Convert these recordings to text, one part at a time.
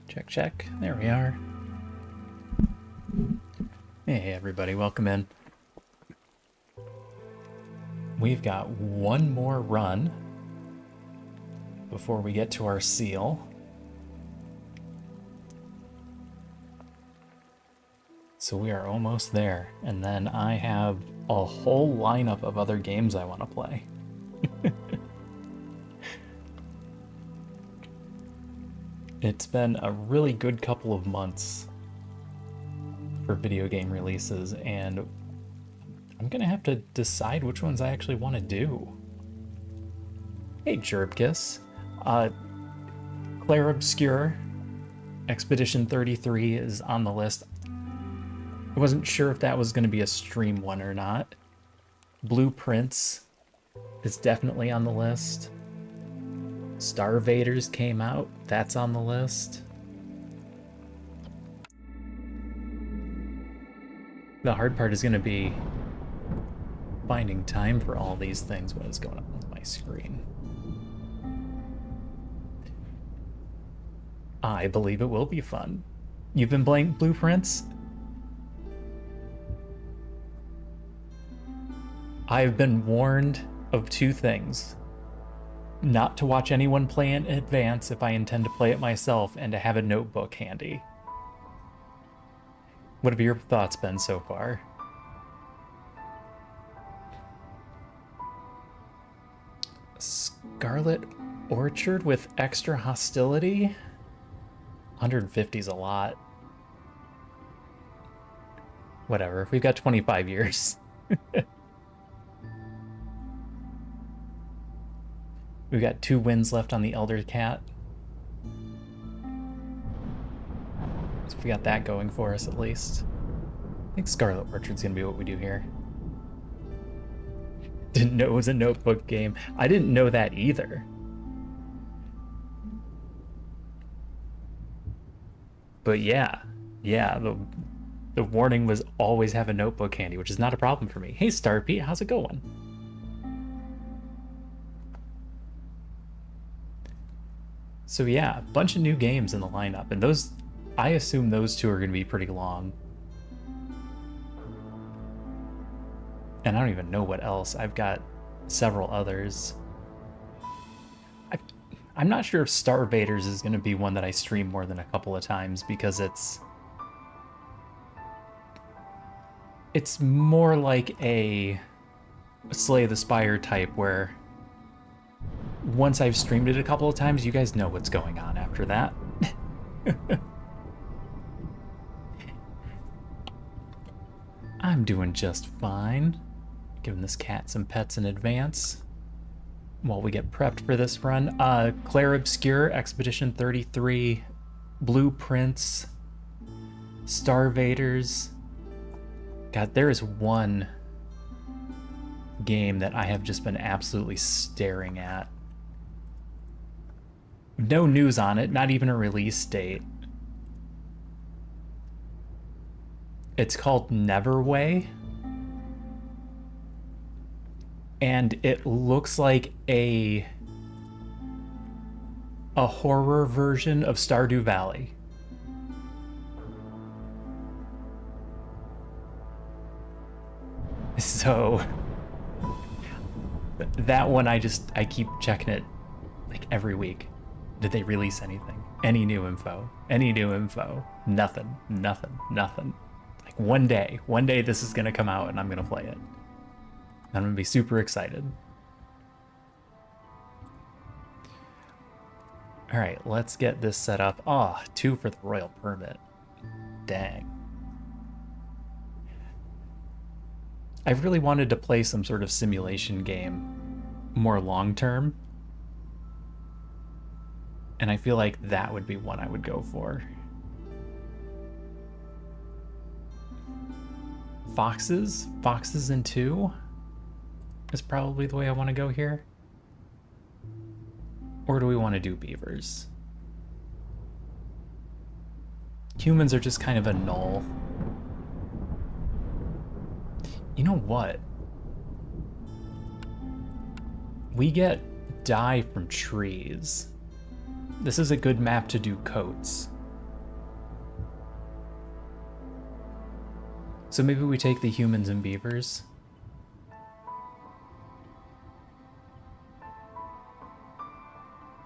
Check, check. There we are. Hey, everybody, welcome in. We've got one more run before we get to our seal. So we are almost there, and then I have a whole lineup of other games I want to play. It's been a really good couple of months for video game releases, and I'm gonna have to decide which ones I actually want to do. Hey, Jerbkiss. Clair Obscure Expedition 33 is on the list. I wasn't sure if that was going to be a stream one or not. Blueprints is definitely on the list. Starvaders came out. That's on the list. The hard part is going to be finding time for all these things. What is going on with my screen? I believe it will be fun. You've been playing Blueprints? I've been warned of two things. Not to watch anyone play in advance if I intend to play it myself, and to have a notebook handy. What have your thoughts been so far? Scarlet Orchard with extra hostility? 150 is a lot. Whatever, we've got 25 years. We've got 2 wins left on the Elder Cat. So we got that going for us at least. I think Scarlet Orchard's gonna be what we do here. Didn't know it was a notebook game. I didn't know that either. But yeah, the warning was always have a notebook handy, which is not a problem for me. Hey Starpy, how's it going? So yeah, a bunch of new games in the lineup, and those, I assume those two are going to be pretty long. And I don't even know what else. I've got several others. I'm not sure if Starvaders is going to be one that I stream more than a couple of times, because it's more like a Slay the Spire type, where once I've streamed it a couple of times, you guys know what's going on after that. I'm doing just fine. Giving this cat some pets in advance while we get prepped for this run. Clair Obscure, Expedition 33, Blueprints, Starvaders. God, there is one game that I have just been absolutely staring at. No news on it, not even a release date. It's called Neverway. And it looks like a horror version of Stardew Valley. So that one, I keep checking it like every week. Did they release anything? Any new info? Any new info? Nothing. Like one day this is gonna come out and I'm gonna play it. I'm gonna be super excited. All right, let's get this set up. Ah, 2 for the royal permit. Dang. I've really wanted to play some sort of simulation game more long term. And I feel like that would be one I would go for. Foxes in 2 is probably the way I want to go here. Or do we want to do beavers? Humans are just kind of a null. You know what? We get dye from trees. This is a good map to do coats. So maybe we take the humans and beavers.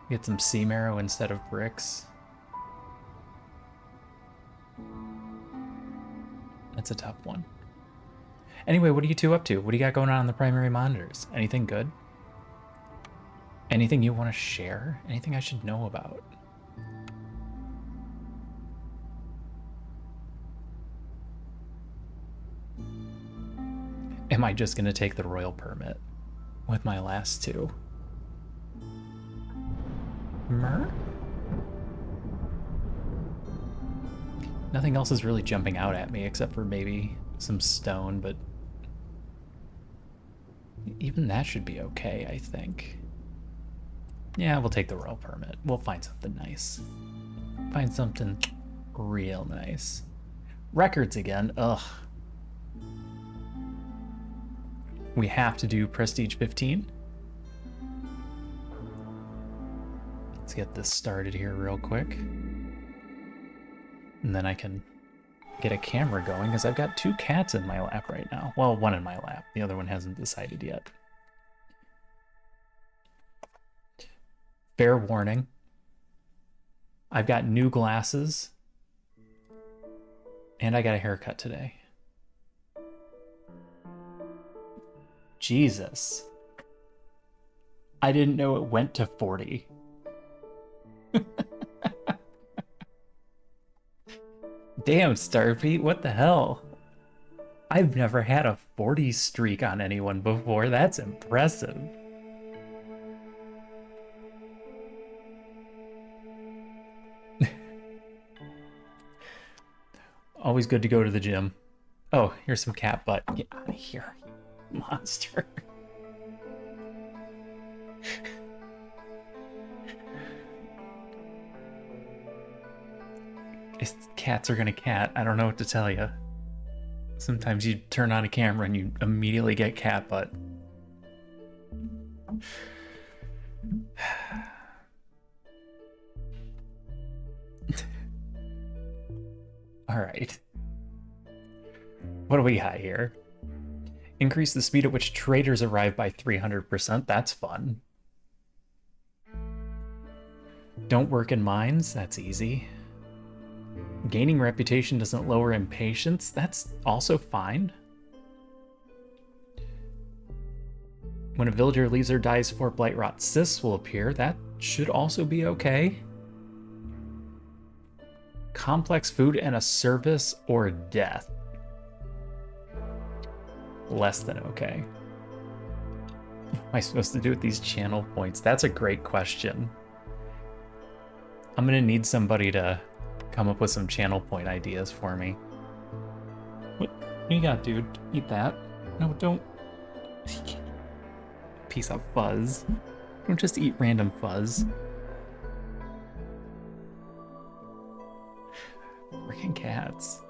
Get some sea marrow instead of bricks. That's a tough one. Anyway, what are you two up to? What do you got going on the primary monitors? Anything good? Anything you want to share? Anything I should know about? Am I just going to take the royal permit with my last two? Mer? Nothing else is really jumping out at me except for maybe some stone, but even that should be okay, I think. Yeah, we'll take the royal permit. We'll find something nice. Find something real nice. Records again. Ugh. We have to do Prestige 15. Let's get this started here real quick. And then I can get a camera going, because I've got 2 cats in my lap right now. Well, one in my lap. The other one hasn't decided yet. Fair warning. I've got new glasses. And I got a haircut today. Jesus. I didn't know it went to 40. Damn, Starfeet, what the hell? I've never had a 40 streak on anyone before. That's impressive. Always good to go to the gym. Oh, here's some cat butt. Get out of here, monster. Cats are gonna cat. I don't know what to tell you. Sometimes you turn on a camera and you immediately get cat butt. All right. What do we got here? Increase the speed at which traders arrive by 300%. That's fun. Don't work in mines. That's easy. Gaining reputation doesn't lower impatience. That's also fine. When a villager leaves or dies, 4 blight rot cysts will appear. That should also be okay. Complex food and a service or death. Less than okay. What am I supposed to do with these channel points? That's a great question. I'm gonna need somebody to come up with some channel point ideas for me. What you got, dude? Eat that. No, don't. Piece of fuzz. Don't just eat random fuzz. Freaking cats.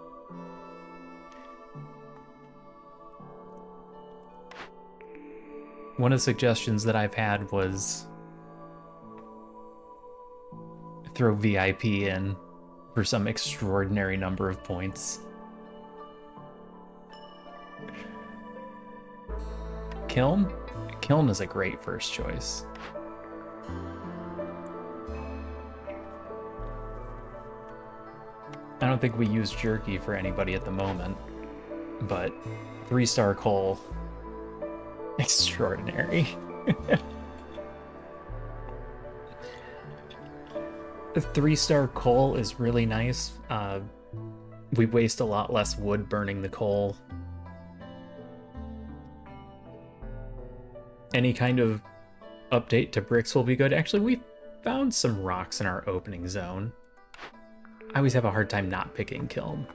One of the suggestions that I've had was throw VIP in for some extraordinary number of points. Kiln? Kiln is a great first choice. I don't think we use jerky for anybody at the moment, but 3-star coal, extraordinary. The 3-star coal is really nice. We waste a lot less wood burning the coal. Any kind of update to bricks will be good. Actually, we found some rocks in our opening zone. I always have a hard time not picking kiln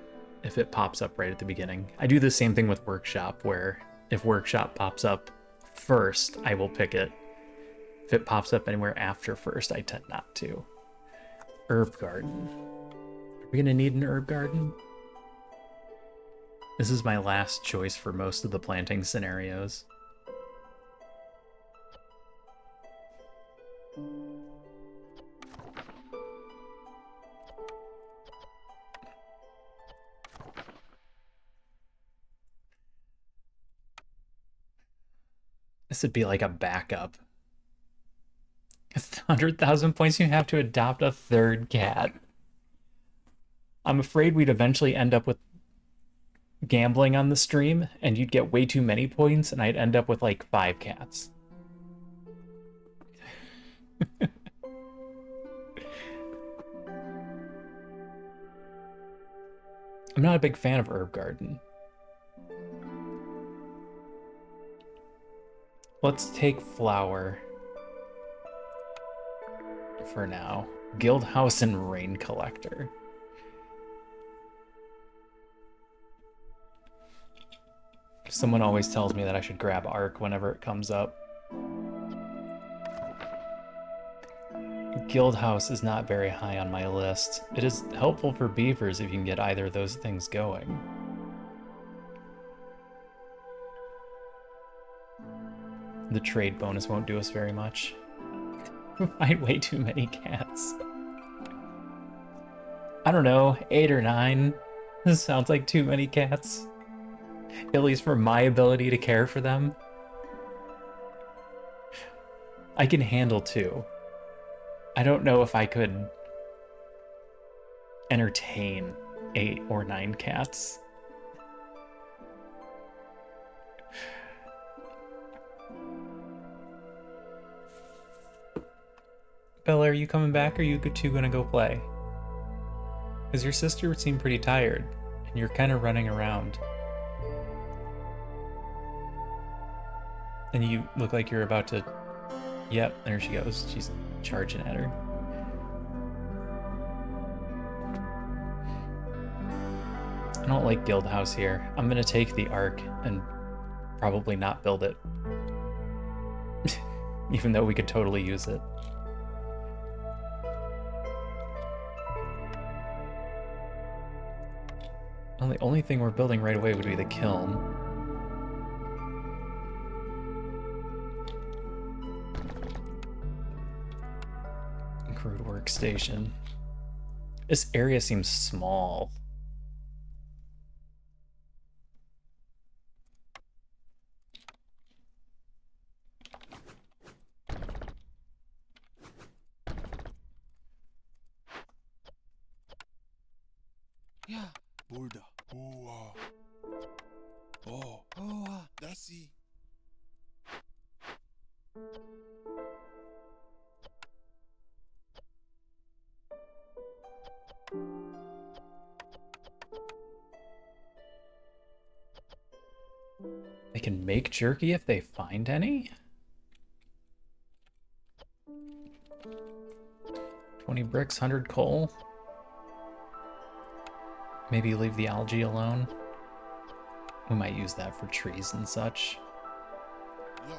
if it pops up right at the beginning. I do the same thing with workshop, where if workshop pops up first, I will pick it. If it pops up anywhere after first, I tend not to. Herb garden. Are we gonna need an herb garden? This is my last choice for most of the planting scenarios. This would be like a backup. 100,000 points, you have to adopt a third cat. I'm afraid we'd eventually end up with gambling on the stream, and you'd get way too many points, and I'd end up with like 5 cats. I'm not a big fan of Herb Garden. Let's take Flower for now. Guild House and Rain Collector. Someone always tells me that I should grab Arc whenever it comes up. Guild House is not very high on my list. It is helpful for beavers if you can get either of those things going. The trade bonus won't do us very much. Find way too many cats. I don't know, 8 or 9. This sounds like too many cats. At least for my ability to care for them. I can handle 2. I don't know if I could entertain 8 or 9 cats. Bella, are you coming back, or are you two gonna go play? Because your sister would seem pretty tired, and you're kind of running around. And you look like you're about to... Yep, there she goes. She's charging at her. I don't like Guild House here. I'm gonna take the Arc and probably not build it. Even though we could totally use it. Well, the only thing we're building right away would be the kiln. Crude workstation. This area seems small. Yeah. Borda. Oh, oh, oh, that's it. They can make jerky if they find any? 20 bricks, 100 coal. Maybe leave the algae alone. We might use that for trees and such. Yeah.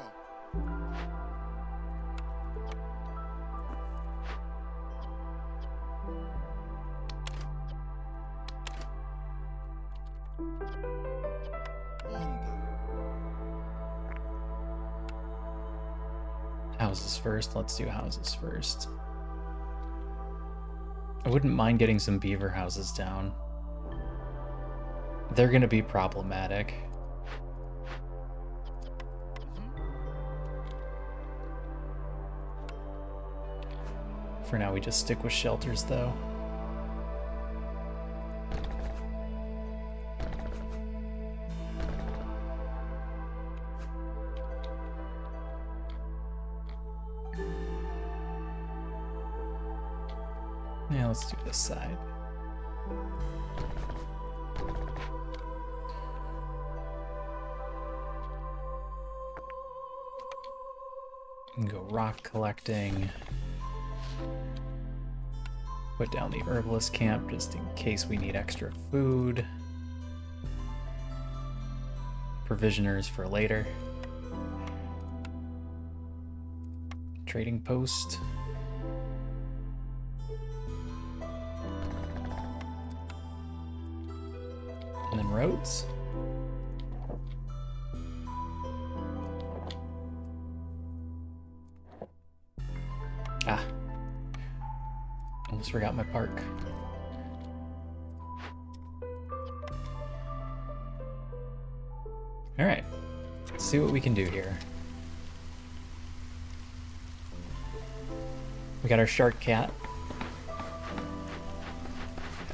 Houses first. Let's do houses first. I wouldn't mind getting some beaver houses down. They're gonna be problematic. For now, we just stick with shelters, though. Yeah, let's do this side. We can go rock collecting. Put down the herbalist camp just in case we need extra food. Provisioners for later. Trading post. And then roads. Ah. Almost forgot my park. Alright. Let's see what we can do here. We got our shark cat.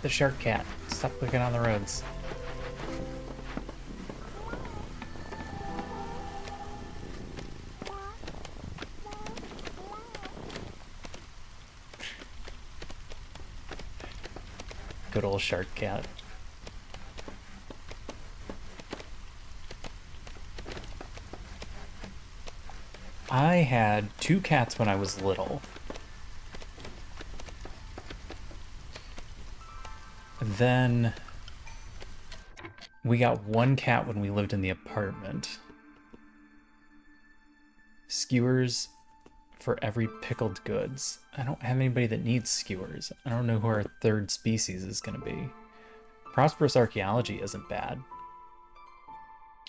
The shark cat. Stop clicking on the roads. Good old shark cat. I had 2 cats when I was little. Then we got 1 cat when we lived in the apartment. Skewers for every pickled goods. I don't have anybody that needs skewers. I don't know who our 3rd species is going to be. Prosperous archaeology isn't bad.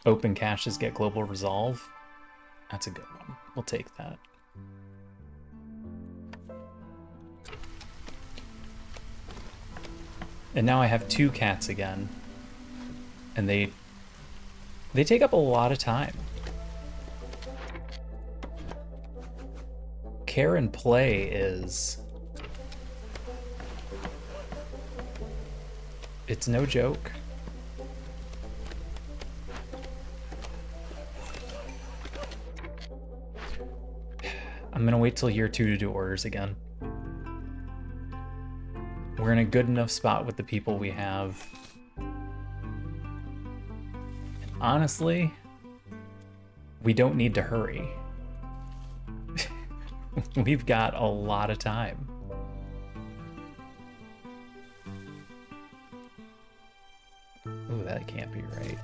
Open caches get global resolve. That's a good one. We'll take that. And now I have 2 cats again. And they take up a lot of time. Care and play is... it's no joke. I'm gonna wait till year 2 to do orders again. We're in a good enough spot with the people we have. And honestly, we don't need to hurry. We've got a lot of time. Ooh, that can't be right.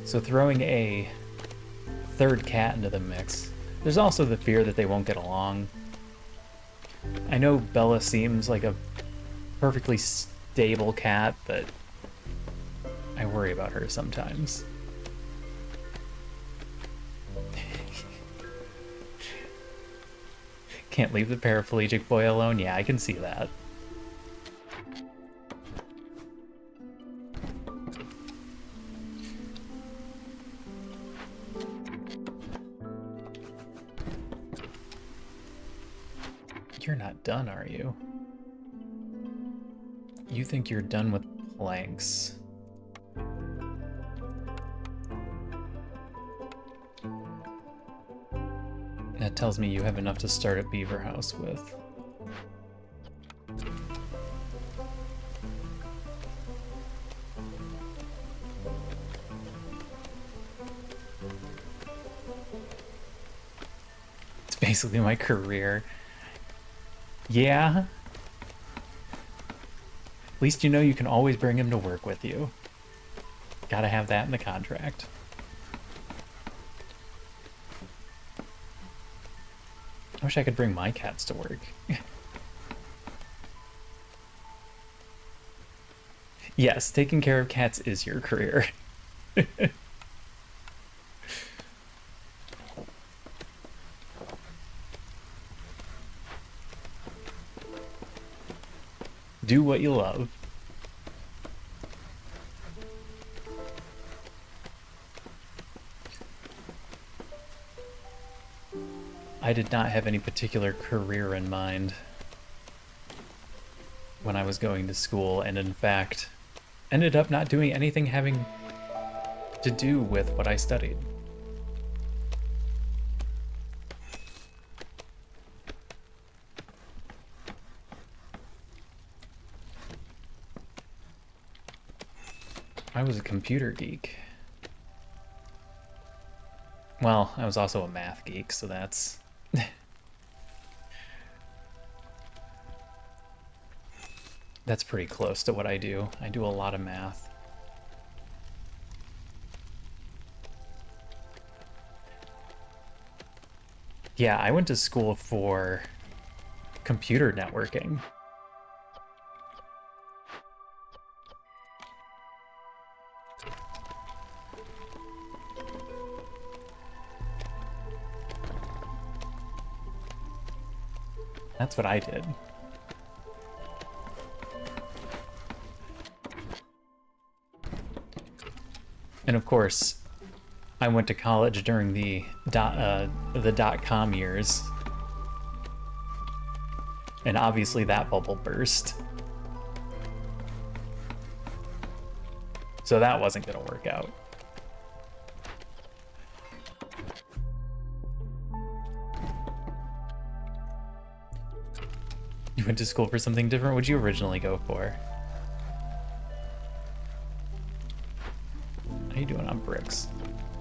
So throwing a 3rd cat into the mix, there's also the fear that they won't get along. I know Bella seems like a perfectly stable cat, but I worry about her sometimes. Can't leave the paraplegic boy alone? Yeah, I can see that. You're not done, are you? You think you're done with planks. That tells me you have enough to start a beaver house with. It's basically my career. Yeah. At least you know you can always bring him to work with you. Gotta have that in the contract. I wish I could bring my cats to work. Yes, taking care of cats is your career. Do what you love. I did not have any particular career in mind when I was going to school, and in fact, ended up not doing anything having to do with what I studied. I was a computer geek. Well, I was also a math geek, so that's... that's pretty close to what I do. I do a lot of math. Yeah, I went to school for computer networking. That's what I did. And of course, I went to college during the dot-com years. And obviously that bubble burst. So that wasn't gonna work out. You went to school for something different? What'd you originally go for? How you doing on bricks?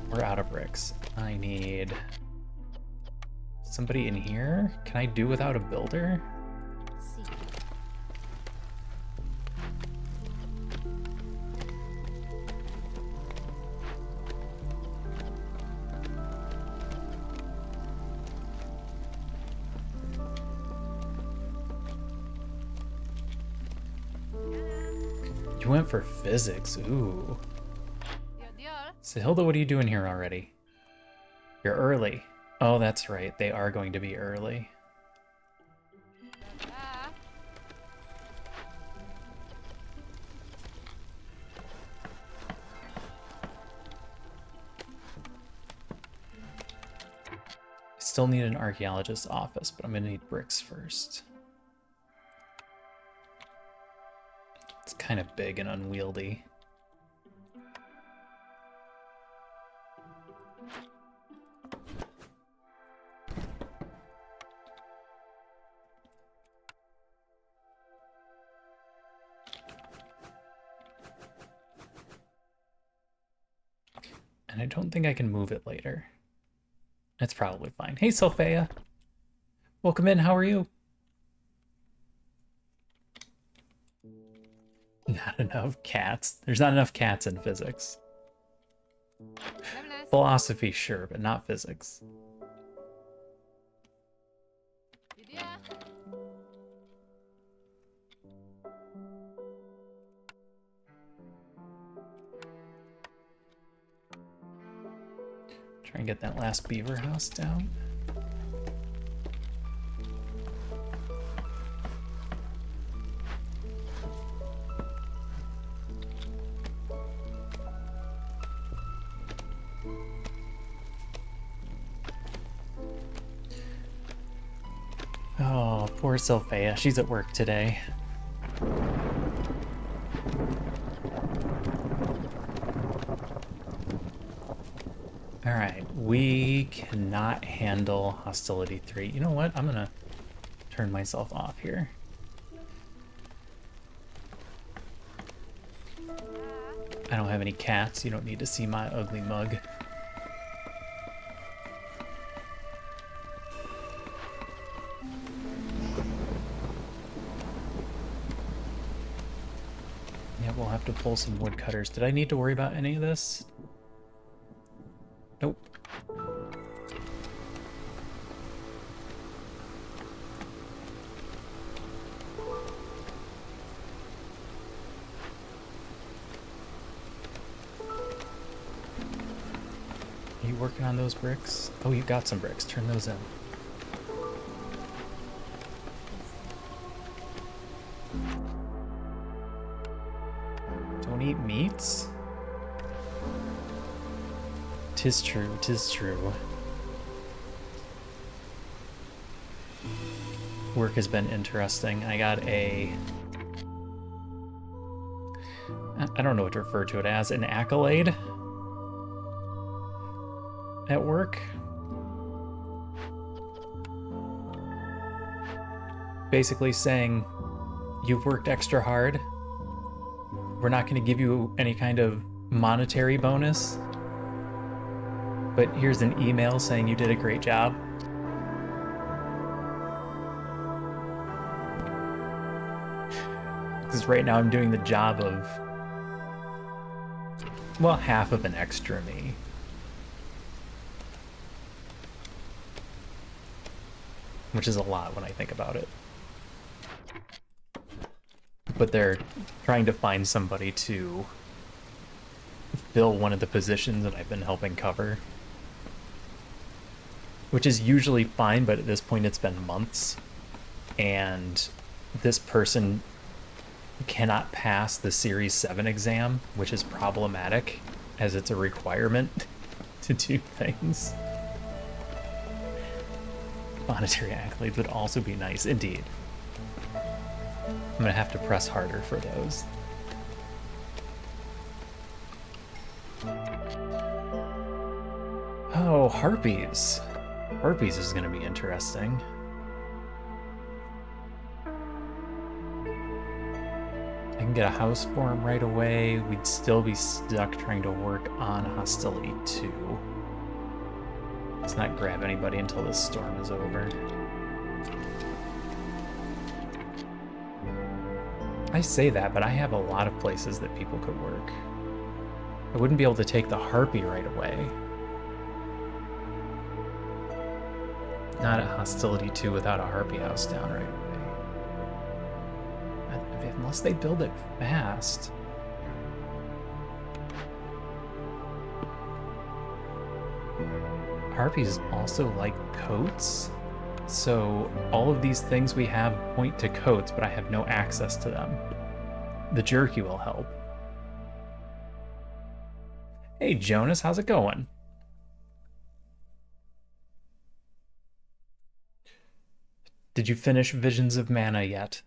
We're out of bricks. I need somebody in here. Can I do without a builder? You went for physics. Ooh. So Hilda, what are you doing here already? You're early. Oh, that's right. They are going to be early. I still need an archaeologist's office, but I'm gonna need bricks first. It's kind of big and unwieldy. And I don't think I can move it later. That's probably fine. Hey, Sophia. Welcome in. How are you? Not enough cats. There's not enough cats in physics. Philosophy, sure, but not physics. Try and get that last beaver house down. Oh, poor Sophia. She's at work today. Alright, we cannot handle hostility 3. You know what? I'm gonna turn myself off here. I don't have any cats. You don't need to see my ugly mug. Yeah, we'll have to pull some woodcutters. Did I need to worry about any of this? Nope. Are you working on those bricks? Oh, you got some bricks. Turn those in. Don't eat meats? 'Tis true, 'tis true. Work has been interesting. I got a... I don't know what to refer to it as. An accolade? At work? Basically saying, you've worked extra hard. We're not going to give you any kind of monetary bonus. But here's an email saying you did a great job. Because right now I'm doing the job of, well, half of an extra me. Which is a lot when I think about it. But they're trying to find somebody to fill one of the positions that I've been helping cover. Which is usually fine, but at this point it's been months. and this person cannot pass the Series 7 exam, which is problematic as it's a requirement to do things. Monetary accolades would also be nice, indeed. I'm gonna have to press harder for those. Oh, harpies. Harpies is gonna be interesting. I can get a house for him right away. We'd still be stuck trying to work on hostility 2. Let's not grab anybody until this storm is over. I say that, but I have a lot of places that people could work. I wouldn't be able to take the harpy right away. Not at hostility 2 without a harpy house down right away. Unless they build it fast. Harpies also like coats, so all of these things we have point to coats, but I have no access to them. The jerky will help. Hey Jonas, how's it going? Did you finish Visions of Mana yet?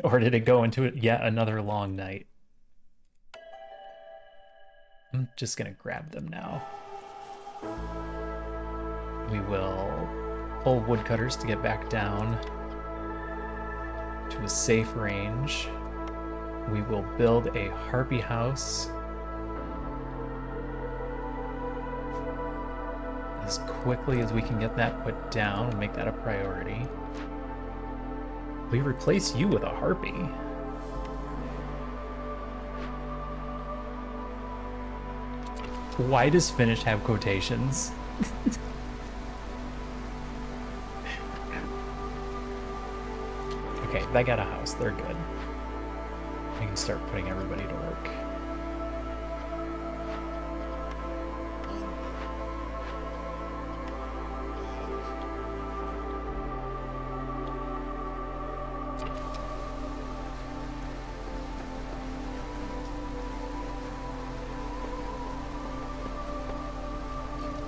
Or did it go into yet another long night? I'm just gonna grab them now. We will pull woodcutters to get back down to a safe range. We will build a harpy house as quickly as we can get that put down. We'll make that a priority. We replace you with a harpy. Why does Finnish have quotations? Okay, they got a house. They're good. I can start putting everybody to work.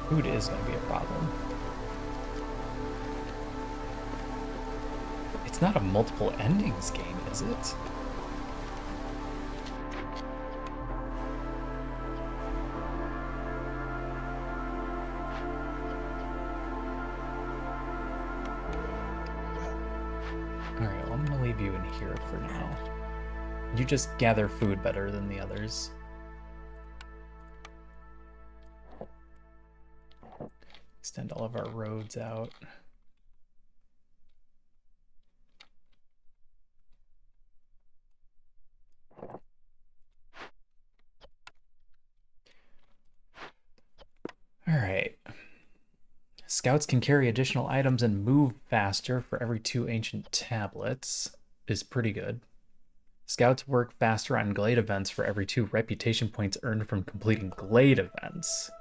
Food is going to be a problem. It's not a multiple endings game, is it? Alright, well, I'm going to leave you in here for now. You just gather food better than the others. Extend all of our roads out. All right. Scouts can carry additional items and move faster for every 2 ancient tablets. Is pretty good. Scouts work faster on glade events for every 2 reputation points earned from completing glade events.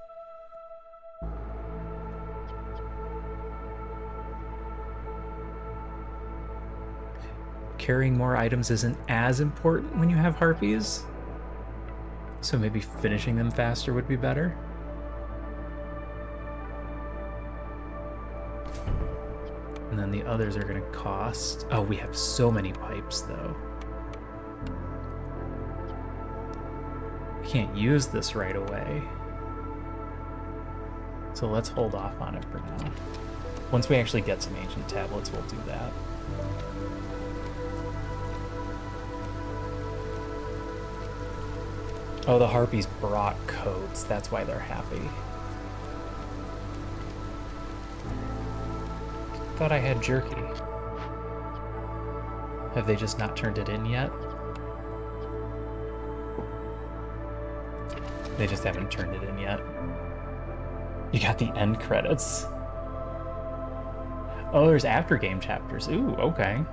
Carrying more items isn't as important when you have harpies, so maybe finishing them faster would be better. And then the others are going to cost... Oh, we have so many pipes, though. We can't use this right away. So let's hold off on it for now. Once we actually get some ancient tablets, we'll do that. Oh, the harpies brought coats. That's why they're happy. Thought I had jerky. Have they just not turned it in yet? They just haven't turned it in yet. You got the end credits. Oh, there's after game chapters. Ooh, okay.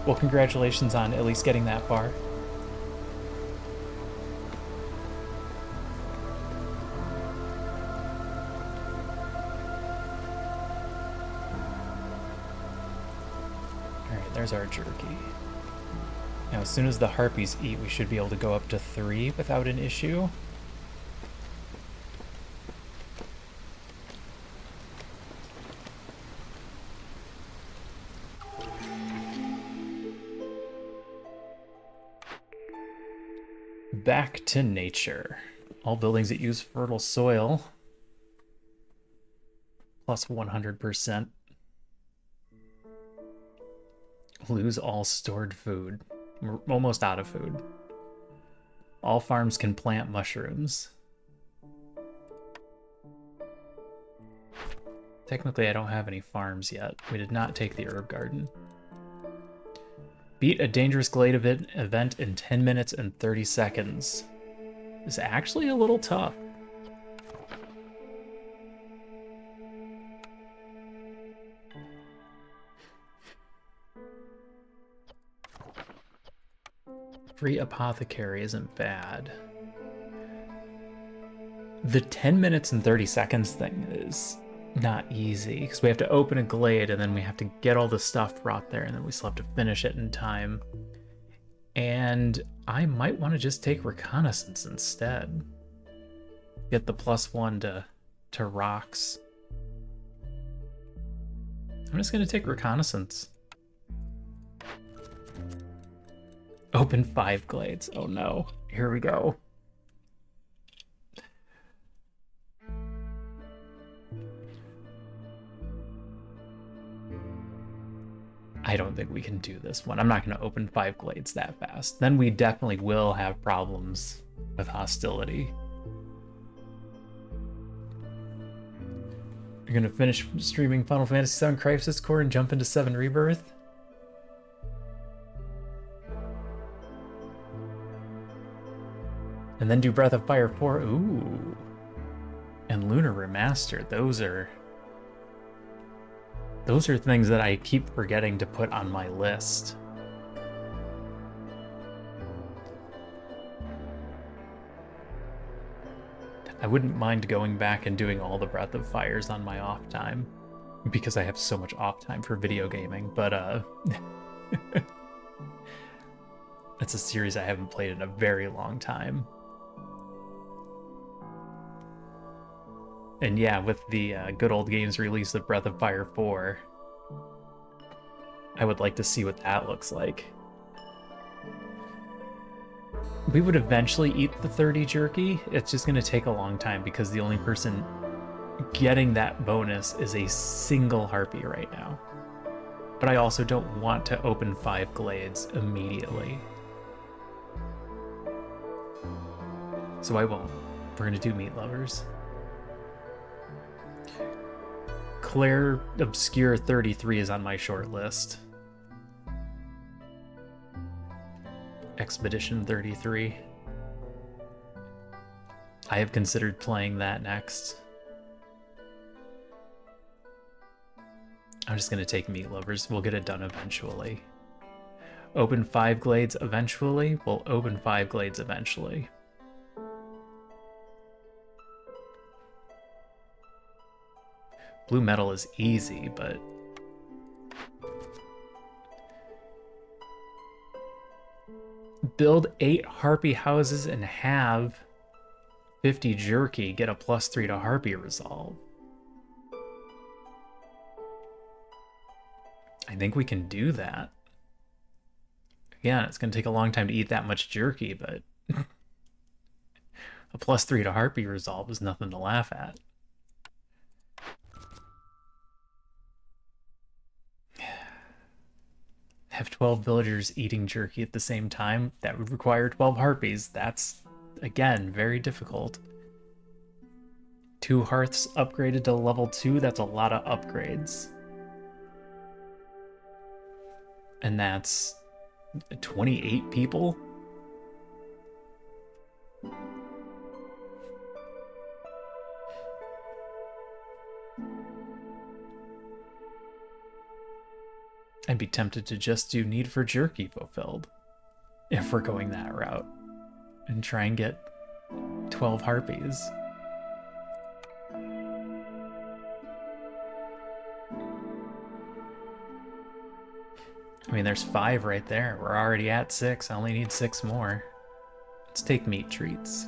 Well, congratulations on at least getting that far. there's our jerky. Now, as soon as the harpies eat, we should be able to go up to 3 without an issue. Back to nature. All buildings that use fertile soil. Plus 100%. Lose all stored food. We're almost out of food. All farms can plant mushrooms. Technically, I don't have any farms yet. We did not take the herb garden. Beat a dangerous glade event in 10 minutes and 30 seconds. It's actually a little tough. Free apothecary isn't bad. The 10 minutes and 30 seconds thing is not easy, because we have to open a glade and then we have to get all the stuff brought there and then we still have to finish it in time. And I might want to just take reconnaissance instead. Get the +1 to rocks. I'm just going to take reconnaissance. Open 5 glades. Oh no. Here we go. I don't think we can do this one. I'm not going to open 5 glades that fast. Then we definitely will have problems with hostility. You're going to finish streaming Final Fantasy VII Crisis Core and jump into 7 Rebirth? And then do Breath of Fire 4. Ooh. And Lunar Remastered. Those are things that I keep forgetting to put on my list. I wouldn't mind going back and doing all the Breath of Fires on my off time, because I have so much off time for video gaming, but it's a series I haven't played in a very long time. And yeah, with the Good Old Games release of Breath of Fire 4, I would like to see what that looks like. We would eventually eat the 30 jerky. It's just going to take a long time because the only person getting that bonus is a single harpy right now. But I also don't want to open 5 glades immediately. So I won't. We're going to do meat lovers. Claire Obscure 33 is on my short list. Expedition 33. I have considered playing that next. I'm just going to take meat lovers. We'll get it done eventually. Open 5 glades eventually? We'll open 5 glades eventually. Blue metal is easy, but build 8 harpy houses and have 50 jerky, get a +3 to harpy resolve. I think we can do that. Again, it's going to take a long time to eat that much jerky, but a +3 to harpy resolve is nothing to laugh at. Have 12 villagers eating jerky at the same time, that would require 12 harpies. That's, again, very difficult. 2 hearths upgraded to level 2, that's a lot of upgrades. And that's 28 people? I'd be tempted to just do need for jerky fulfilled if we're going that route and try and get 12 harpies. I mean, there's 5 right there. We're already at 6. I only need 6 more. Let's take meat treats.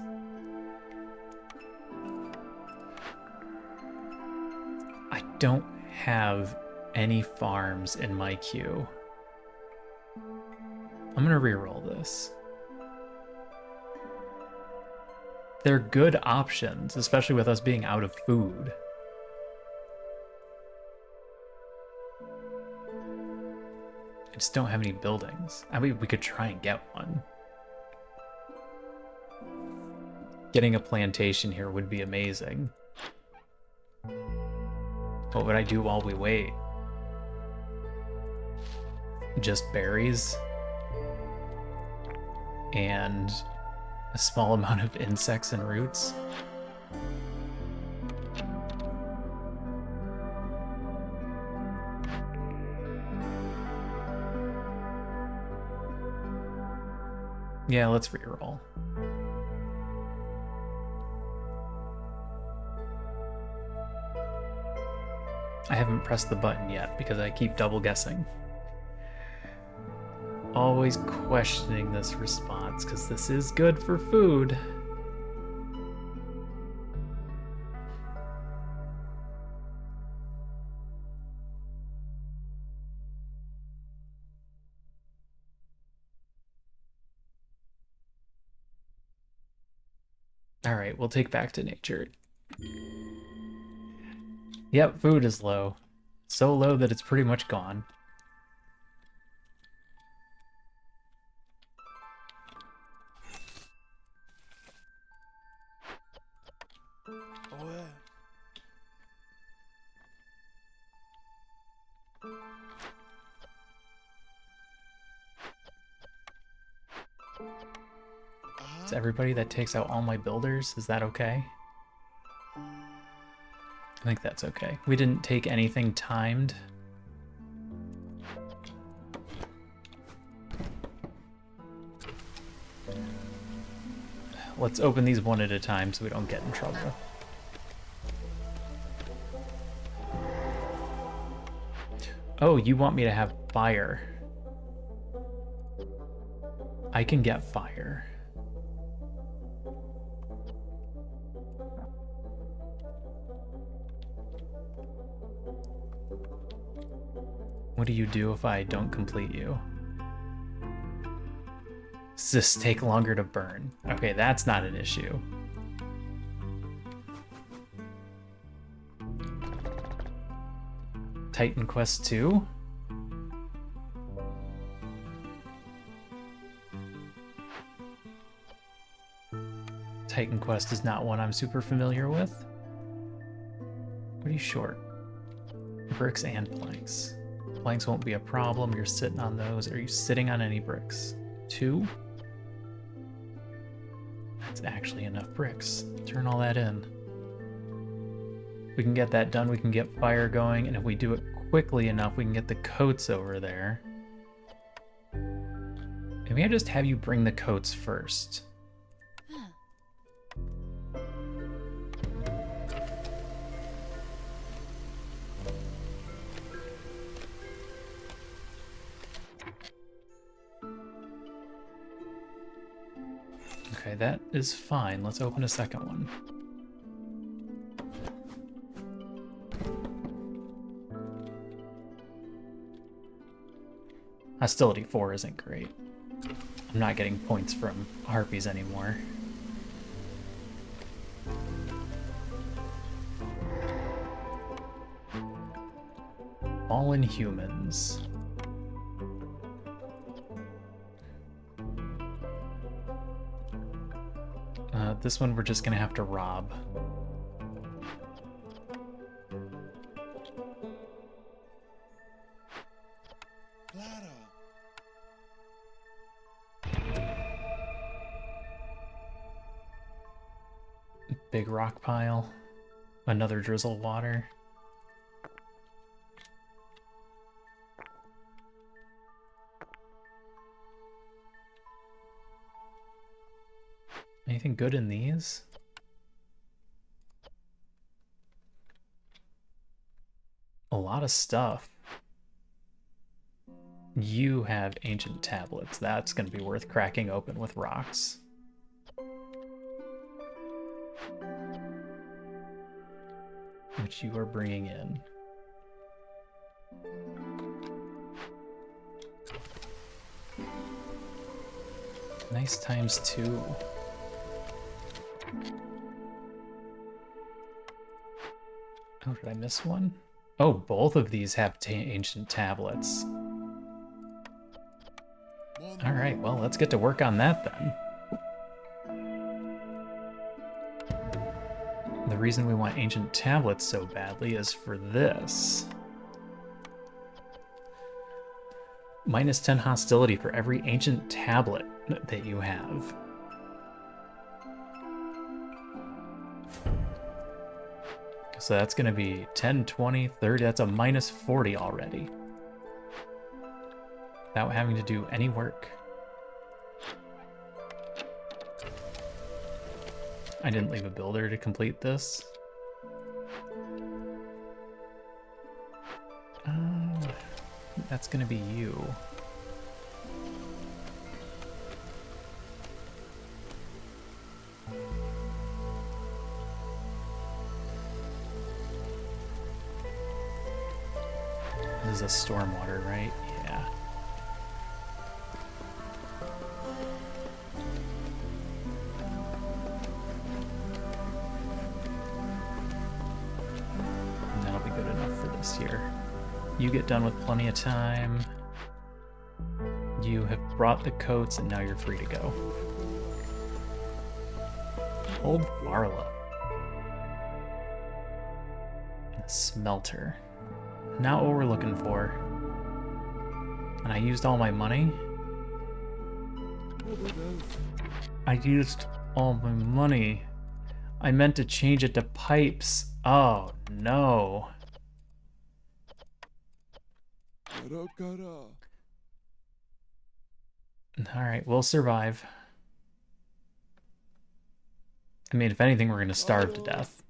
I don't have any farms in my queue. I'm gonna reroll this. They're good options, especially with us being out of food. I just don't have any buildings. I mean, we could try and get one. Getting a plantation here would be amazing. What would I do while we wait? Just berries? And a small amount of insects and roots? Yeah, let's reroll. I haven't pressed the button yet because I keep double guessing. Always questioning this response because this is good for food. All right, we'll take back to nature. Yep, food is low. So low that it's pretty much gone. Oh yeah. Is everybody that takes out all my builders, is that okay? I think that's okay. We didn't take anything timed. Let's open these one at a time so we don't get in trouble. Oh, you want me to have fire. I can get fire. What do you do if I don't complete you? Does this take longer to burn? Okay, that's not an issue. Titan Quest 2? Titan Quest is not one I'm super familiar with. What are you short? Bricks and planks. Planks won't be a problem. You're sitting on those. Are you sitting on any bricks? 2? That's actually enough bricks. Turn all that in. We can get that done. We can get fire going. And if we do it quickly enough, we can get the coats over there. Maybe I just have you bring the coats first. Okay, that is fine. Let's open a second one. Hostility 4 isn't great. I'm not getting points from harpies anymore. Fallen humans. This one we're just gonna have to rob. Clara. Big rock pile. Another drizzle of water. Anything good in these? A lot of stuff. You have ancient tablets. That's going to be worth cracking open with rocks. Which you are bringing in. Nice ×2. Oh, did I miss one? Oh, both of these have ancient tablets. All right, well, let's get to work on that then. The reason we want ancient tablets so badly is for this. -10 hostility for every ancient tablet that you have. So that's going to be 10, 20, 30. That's a -40 already. Without having to do any work. I didn't leave a builder to complete this. That's going to be you. This is a stormwater, right? Yeah. And that'll be good enough for this year. You get done with plenty of time. You have brought the coats and now you're free to go. Old Varla. A smelter. Not what we're looking for. And I used all my money? I used all my money. I meant to change it to pipes. Oh, no. Alright, we'll survive. I mean, if anything, we're gonna starve to death.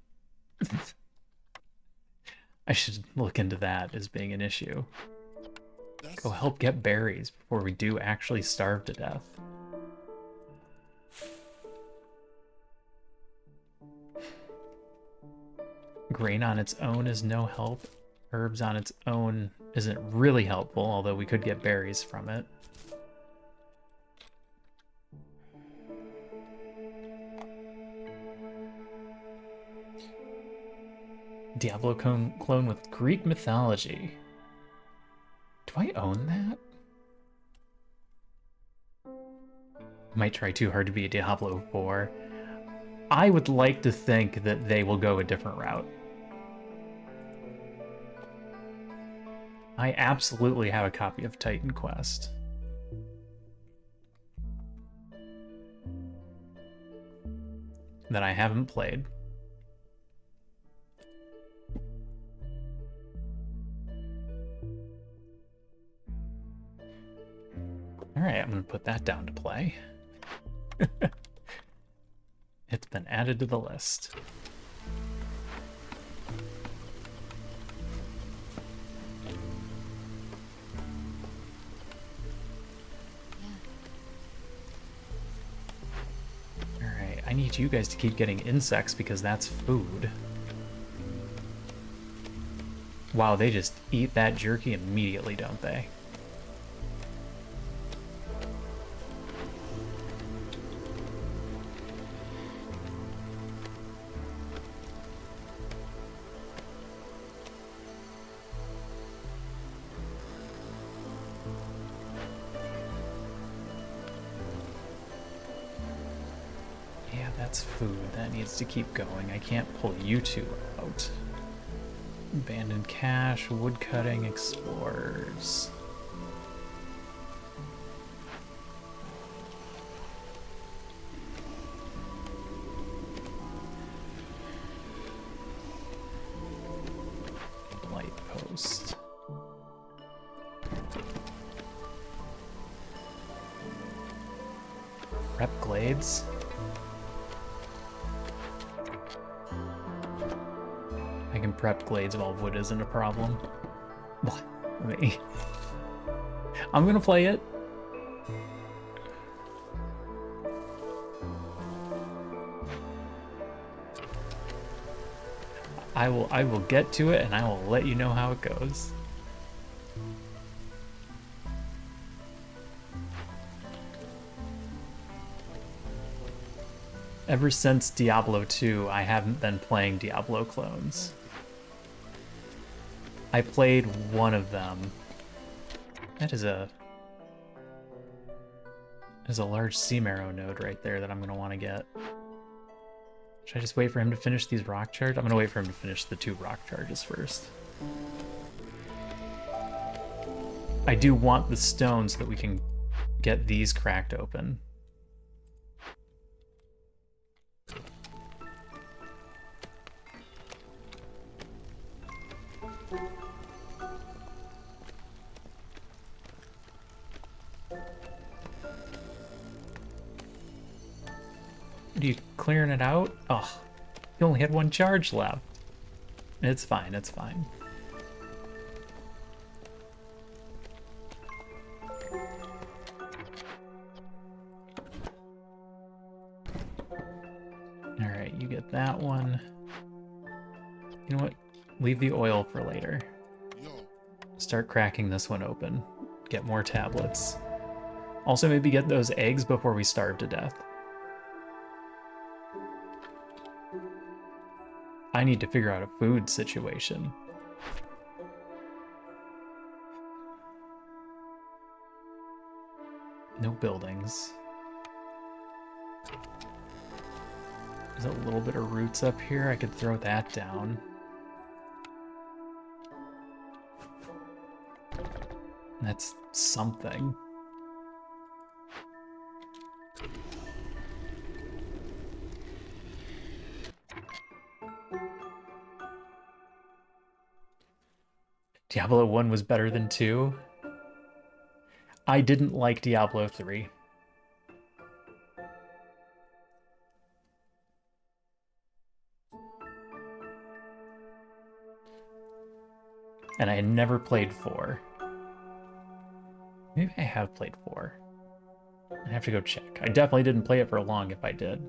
I should look into that as being an issue. Go help get berries before we do actually starve to death. Grain on its own is no help. Herbs on its own isn't really helpful, although we could get berries from it. Diablo clone with Greek mythology. Do I own that? Might try too hard to be a Diablo 4. I would like to think that they will go a different route. I absolutely have a copy of Titan Quest. That I haven't played. Alright, I'm going to put that down to play. It's been added to the list. Alright, I need you guys to keep getting insects because that's food. Wow, they just eat that jerky immediately, don't they? That's food. That needs to keep going. I can't pull you two out. Abandoned cache, woodcutting, explorers. Light post. Rep glades. I can prep glades while wood isn't a problem. What? Me? I'm gonna play it. I will get to it and I will let you know how it goes. Ever since Diablo 2, I haven't been playing Diablo clones. I played one of them. There's a large sea marrow node right there that I'm gonna want to get. Should I just wait for him to finish these rock charges? I'm gonna wait for him to finish the 2 rock charges first. I do want the stone so that we can get these cracked open. Are you clearing it out? Oh, you only had 1 charge left. It's fine, it's fine. Alright, you get that one. You know what? Leave the oil for later. Start cracking this one open. Get more tablets. Also, maybe get those eggs before we starve to death. I need to figure out a food situation. No buildings. There's a little bit of roots up here. I could throw that down. That's something. Diablo 1 was better than 2. I didn't like Diablo 3. And I had never played 4. Maybe I have played 4. I have to go check. I definitely didn't play it for long if I did.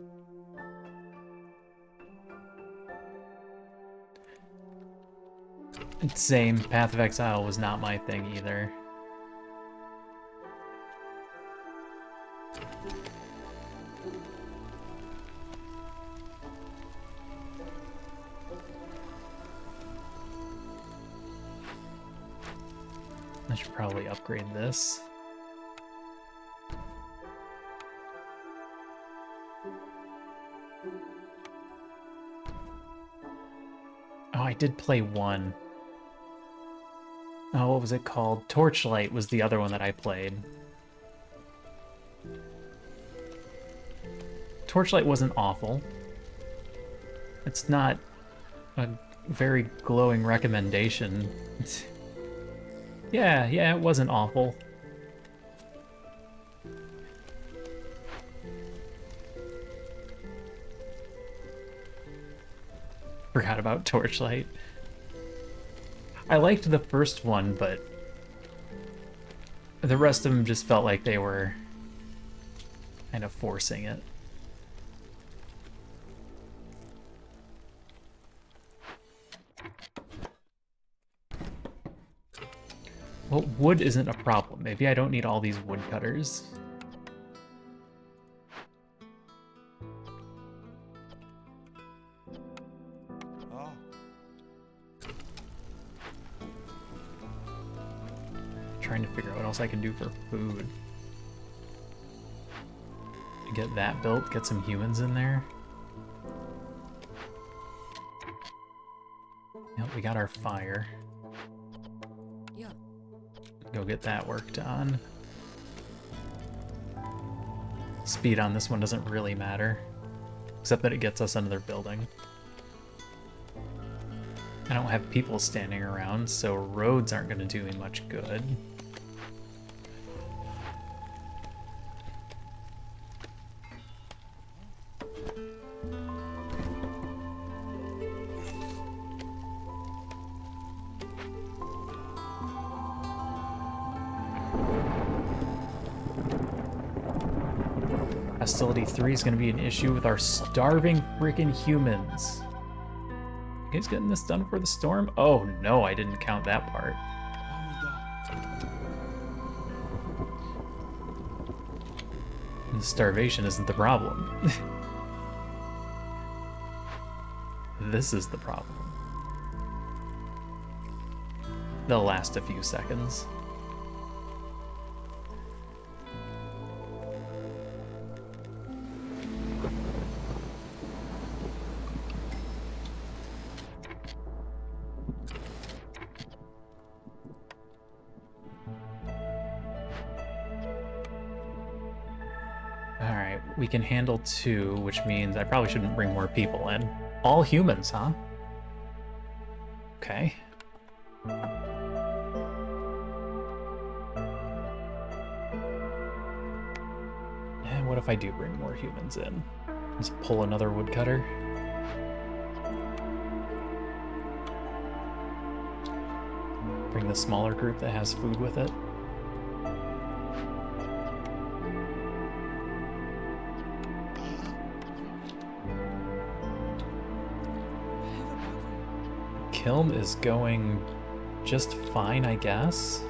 Same, Path of Exile was not my thing either. I should probably upgrade this. Oh, I did play 1. Oh, what was it called? Torchlight was the other one that I played. Torchlight wasn't awful. It's not a very glowing recommendation. Yeah, it wasn't awful. Forgot about Torchlight. I liked the first one, but the rest of them just felt like they were kind of forcing it. Well, wood isn't a problem. Maybe I don't need all these woodcutters. Trying to figure out what else I can do for food. Get that built, get some humans in there. Yep, we got our fire. Yeah. Go get that worked on. Speed on this one doesn't really matter, except that it gets us another building. I don't have people standing around, so roads aren't going to do me much good. Hostility 3 is going to be an issue with our starving freaking humans. You guys getting this done for the storm? Oh no, I didn't count that part. The starvation isn't the problem. This is the problem. They'll last a few seconds. Alright, we can handle 2, which means I probably shouldn't bring more people in. All humans, huh? Okay. And what if I do bring more humans in? Just pull another woodcutter. Bring the smaller group that has food with it. Kiln is going just fine, I guess.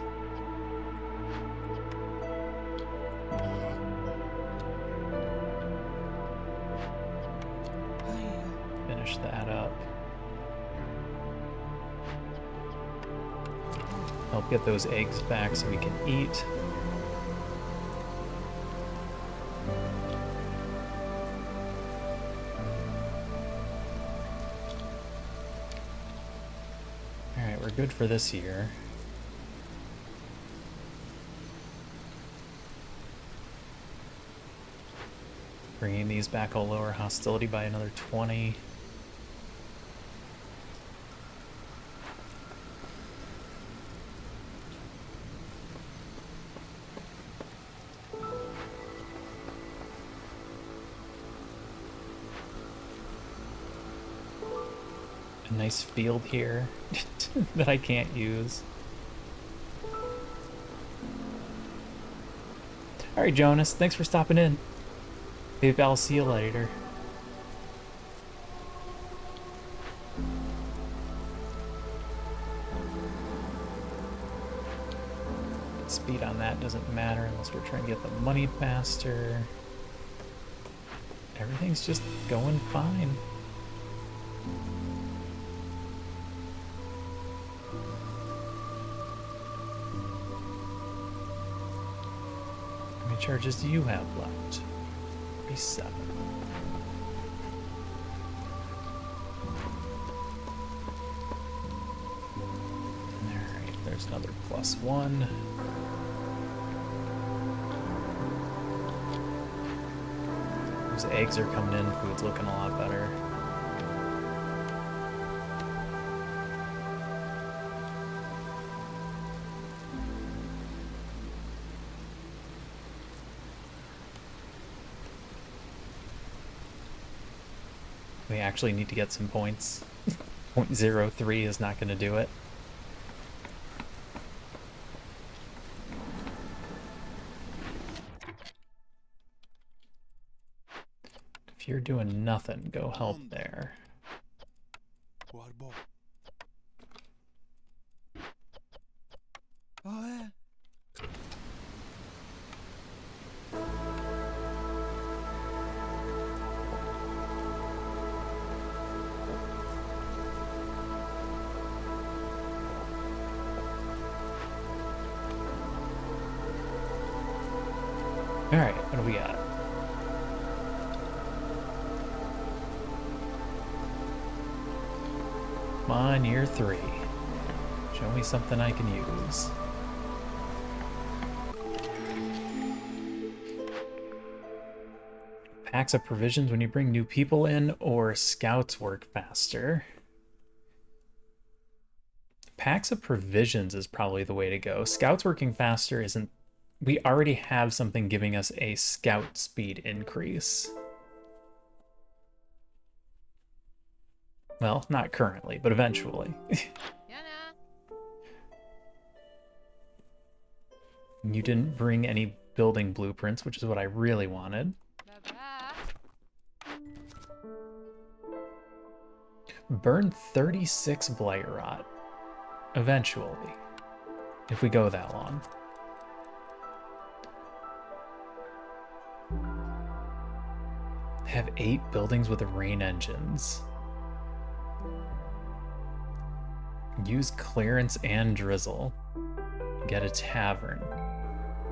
Finish that up. Help get those eggs back so we can eat. Alright, we're good for this year. Bringing these back will lower hostility by another 20. A nice field here that I can't use. Alright, Jonas, thanks for stopping in. Maybe I'll see you later. Speed on that doesn't matter unless we're trying to get the money faster. Everything's just going fine. How many charges do you have left? 37. Alright, there's another +1. Those eggs are coming in, food's looking a lot better. We actually need to get some points. 0.03 is not going to do it. If you're doing nothing, go help there. Alright, what do we got? Come on, year 3. Show me something I can use. Packs of provisions when you bring new people in, or scouts work faster. Packs of provisions is probably the way to go. Scouts working faster isn't... We already have something giving us a scout speed increase. Well, not currently, but eventually. You didn't bring any building blueprints, which is what I really wanted. Burn 36 blight rot. Eventually. If we go that long. Have 8 buildings with rain engines. Use clearance and drizzle. Get a tavern.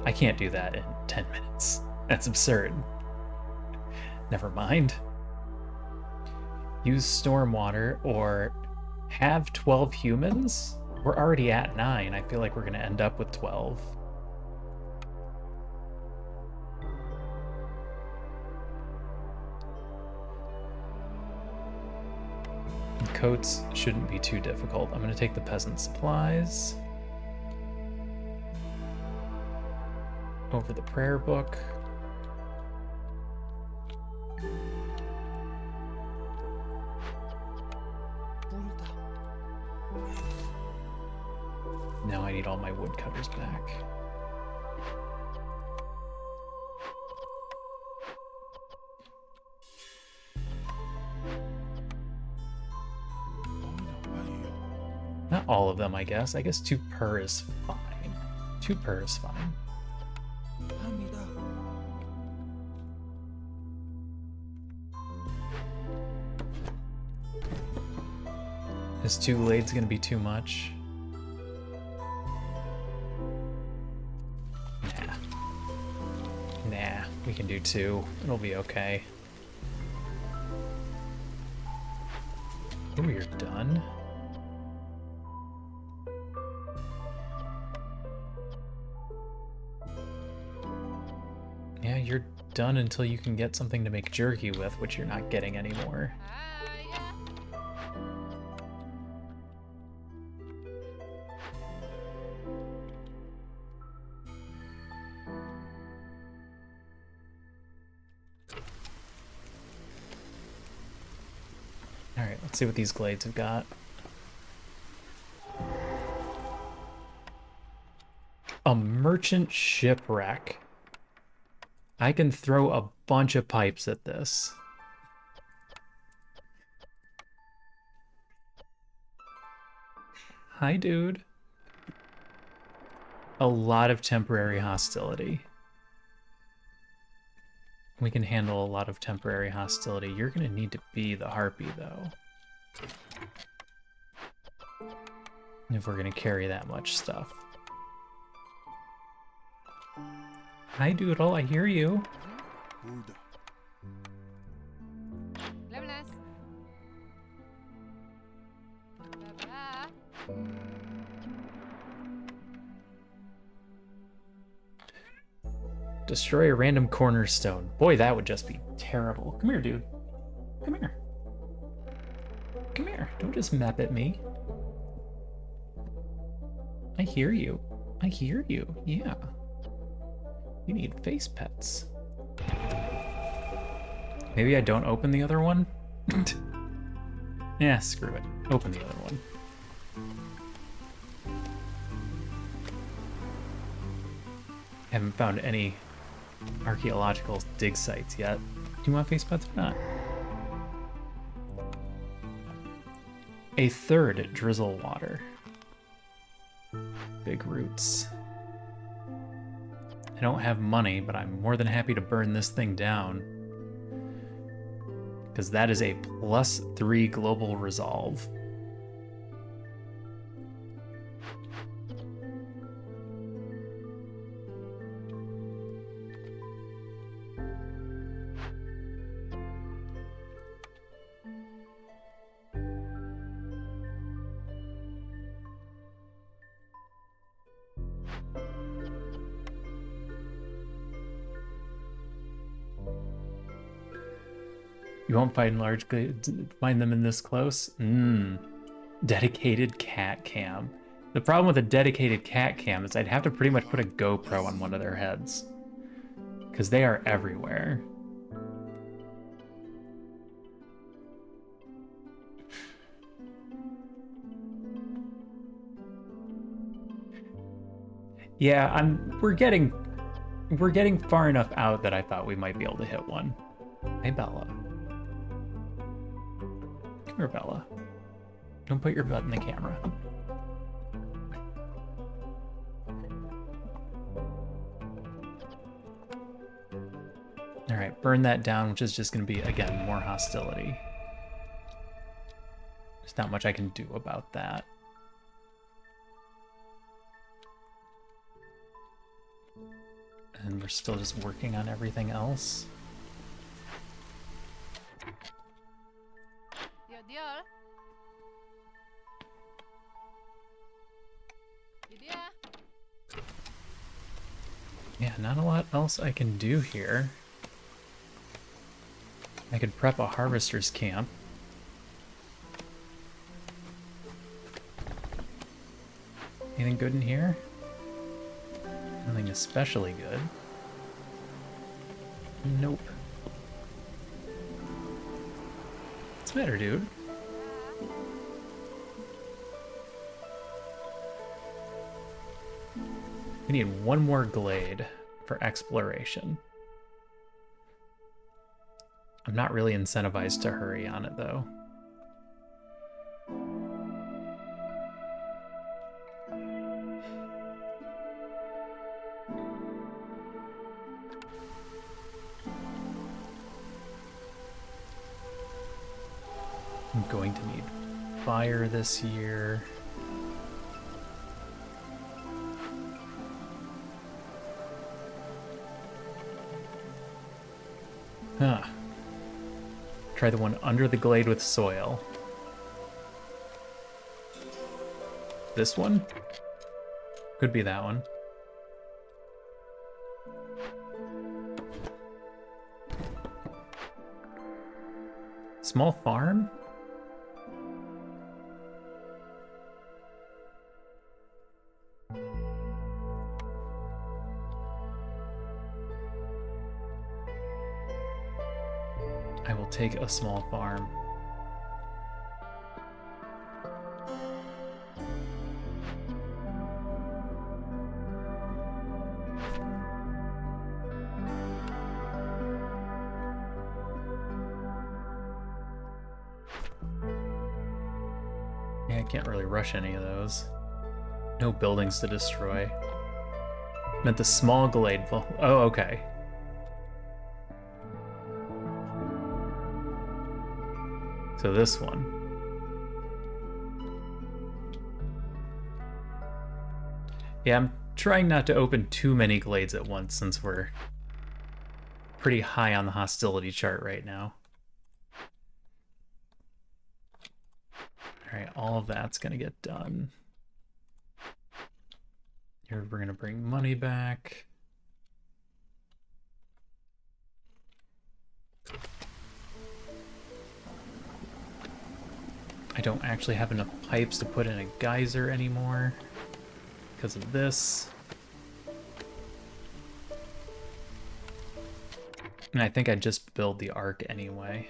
I can't do that in 10 minutes. That's absurd. Never mind. Use stormwater or have 12 humans? We're already at 9. I feel like we're going to end up with 12. Coats shouldn't be too difficult. I'm going to take the peasant supplies. Over the prayer book. Now I need all my woodcutters back. Not all of them, I guess. I guess 2 per is fine. 2 per is fine. Is 2 blades gonna be too much? Nah, we can do 2. It'll be okay. Oh, you're done? Yeah, you're done until you can get something to make jerky with, which you're not getting anymore. Alright, let's see what these glades have got. A merchant shipwreck. I can throw a bunch of pipes at this. Hi, dude. A lot of temporary hostility. We can handle a lot of temporary hostility. You're gonna need to be the harpy, though. If we're gonna carry that much stuff. Hi, Doodle, I hear you. Destroy a random cornerstone. Boy, that would just be terrible. Come here, dude. Come here. Come here. Don't just map at me. I hear you. I hear you. Yeah. You need face pets. Maybe I don't open the other one? Yeah, screw it. Open the other one. Haven't found any archaeological dig sites yet. Do you want face pets or not? A third drizzle water. Big roots. I don't have money, but I'm more than happy to burn this thing down. Because that is a +3 global resolve. You won't find find them in this close? Dedicated cat cam. The problem with a dedicated cat cam is I'd have to pretty much put a GoPro on one of their heads. Because they are everywhere. Yeah, we're getting far enough out that I thought we might be able to hit one. Hey, Bella. Come here, Bella. Don't put your butt in the camera. Alright, burn that down, which is just going to be, again, more hostility. There's not much I can do about that. And we're still just working on everything else. Yeah, not a lot else I can do here. I could prep a harvester's camp. Anything good in here? Nothing especially good. Nope. What's the matter, dude? We need one more glade for exploration. I'm not really incentivized to hurry on it, though. I'm going to need fire this year. Huh. Try the one under the glade with soil. This one? Could be that one. Small farm? I will take a small farm. Yeah, I can't really rush any of those. No buildings to destroy. Meant the small glade. Oh, okay. So this one. Yeah, I'm trying not to open too many glades at once since we're pretty high on the hostility chart right now. Alright, all of that's gonna get done. Here we're gonna bring money back. I don't actually have enough pipes to put in a geyser anymore because of this. And I think I'd just build the ark anyway.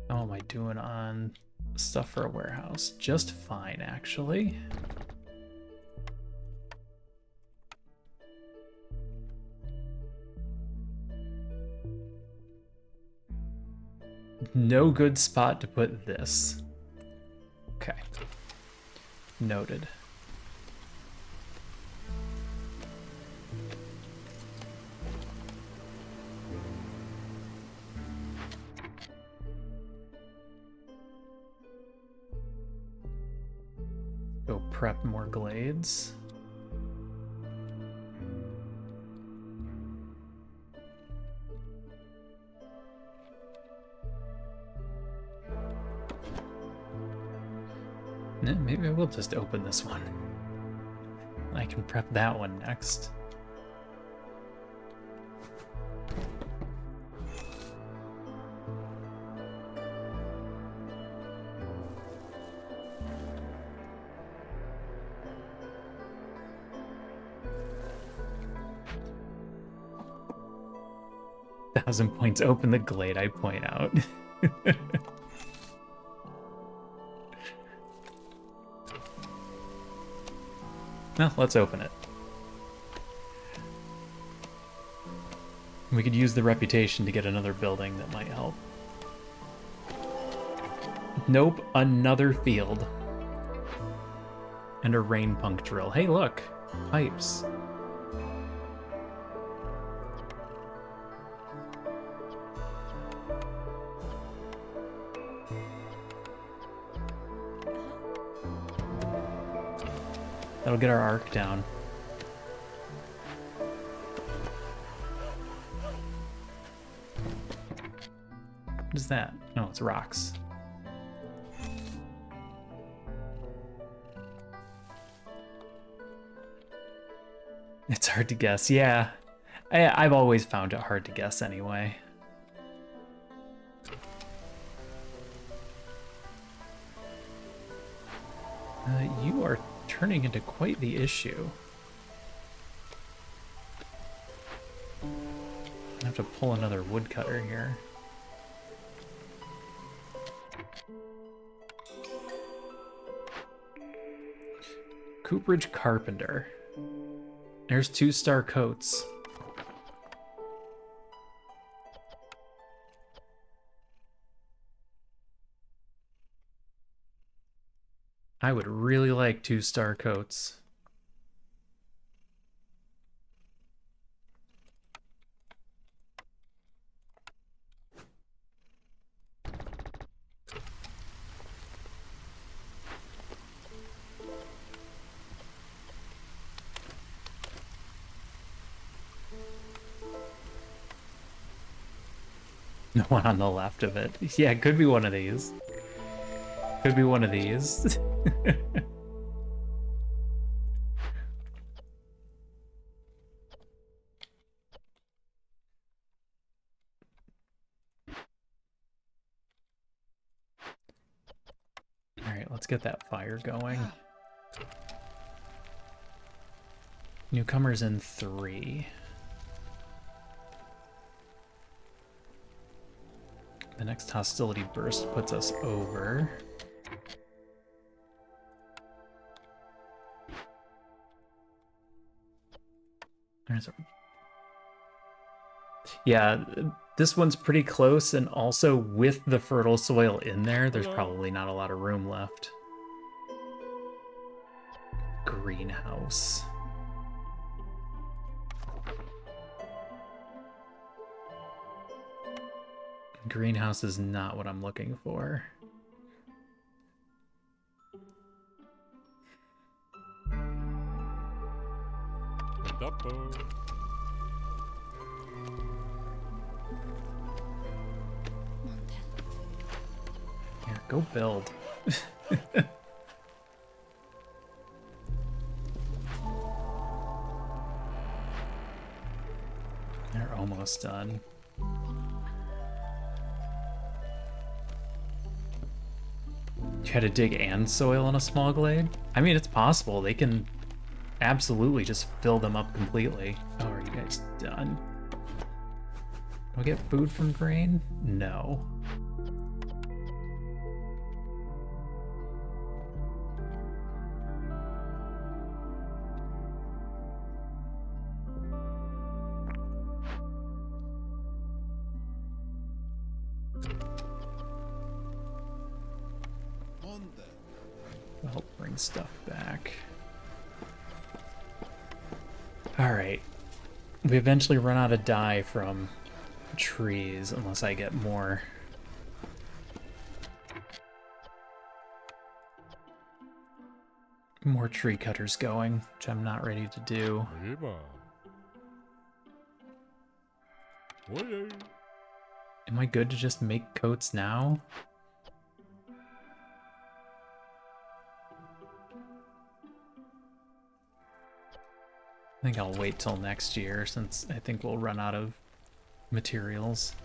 How am I doing on stuff for a warehouse? Just fine, actually. No good spot to put this. Okay. Noted. Go prep more glades. Yeah, maybe I will just open this one. I can prep that one next. 1,000 points. Open the glade, I point out. Well, let's open it. We could use the reputation to get another building that might help. Nope, another field. And a rain punk drill. Hey, look! Pipes. That'll get our arc down. What is that? No, it's rocks. It's hard to guess. Yeah, I've always found it hard to guess anyway. You are turning into quite the issue. I have to pull another woodcutter here. Cooperage Carpenter. There's 2-star coats. I would really like 2-star coats. The one on the left of it. Yeah, it could be one of these. Could be one of these. Alright, let's get that fire going. Newcomers in 3. The next hostility burst puts us over. Yeah, this one's pretty close, and also with the fertile soil in there, there's probably not a lot of room left. Greenhouse. Greenhouse is not what I'm looking for. Here, go build. They're almost done. Try to dig and soil in a small glade? I mean, it's possible. They can absolutely just fill them up completely. Oh, are you guys done? Do I get food from grain? No. I'll help bring stuff back. Alright. We eventually run out of dye from trees unless I get more. More tree cutters going, which I'm not ready to do. Am I good to just make coats now? I think I'll wait till next year since I think we'll run out of materials.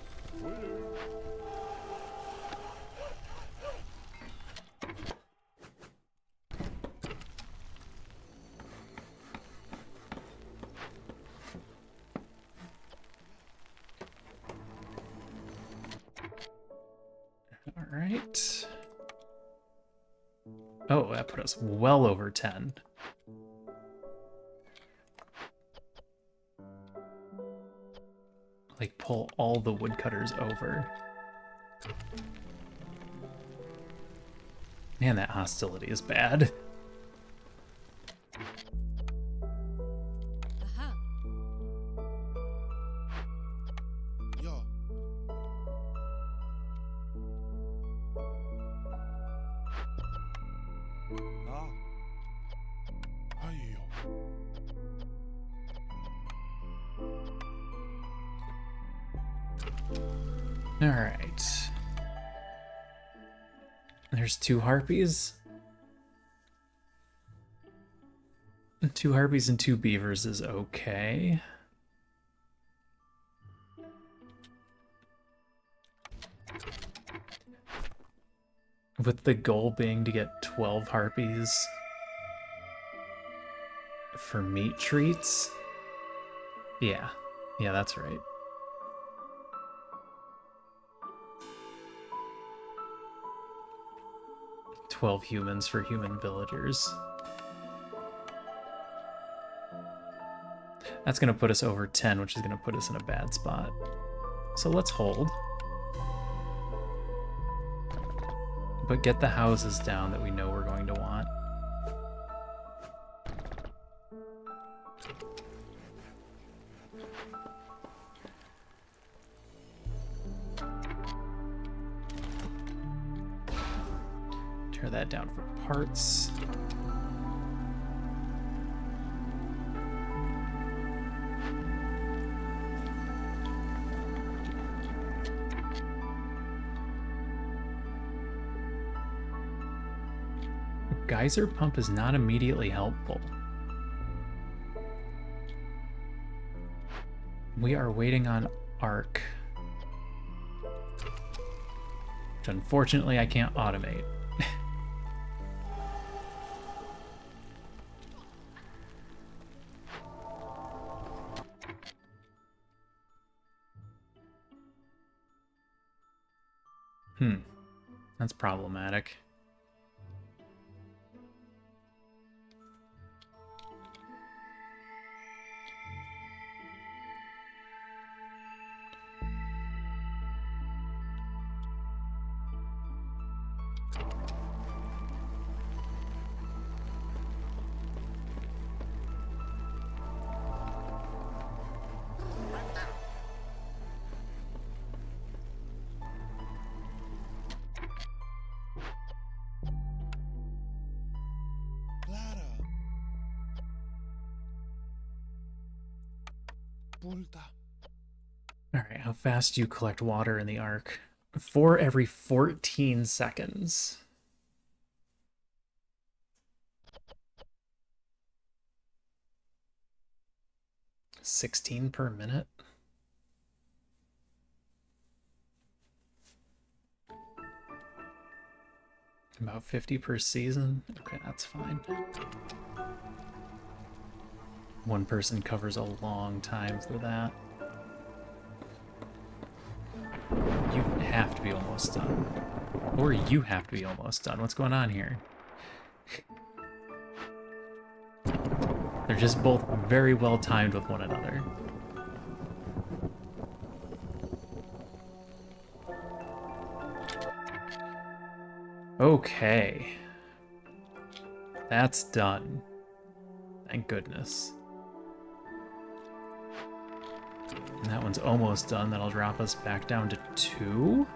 Alright. Oh, that put us well over 10. Like, pull all the woodcutters over. Man, that hostility is bad. Aha. Yo. Ah. Ayo. Alright. There's 2 harpies. 2 harpies and 2 beavers is okay. With the goal being to get 12 harpies for meat treats. Yeah, that's right. "12 humans for human villagers." That's gonna put us over 10, which is gonna put us in a bad spot. So let's hold. But get the houses down that we know we're going to want. Tear that down for parts. Geyser pump is not immediately helpful. We are waiting on Arc, which unfortunately I can't automate. That's problematic. Clara. Pulta. Alright, how fast do you collect water in the Ark? 4 every 14 seconds. $16 per minute? About 50 per season? Okay, that's fine. One person covers a long time for that. You have to be almost done. Or you have to be almost done. What's going on here? They're just both very well timed with one another. Okay. That's done. Thank goodness. And that one's almost done. That'll drop us back down to 2.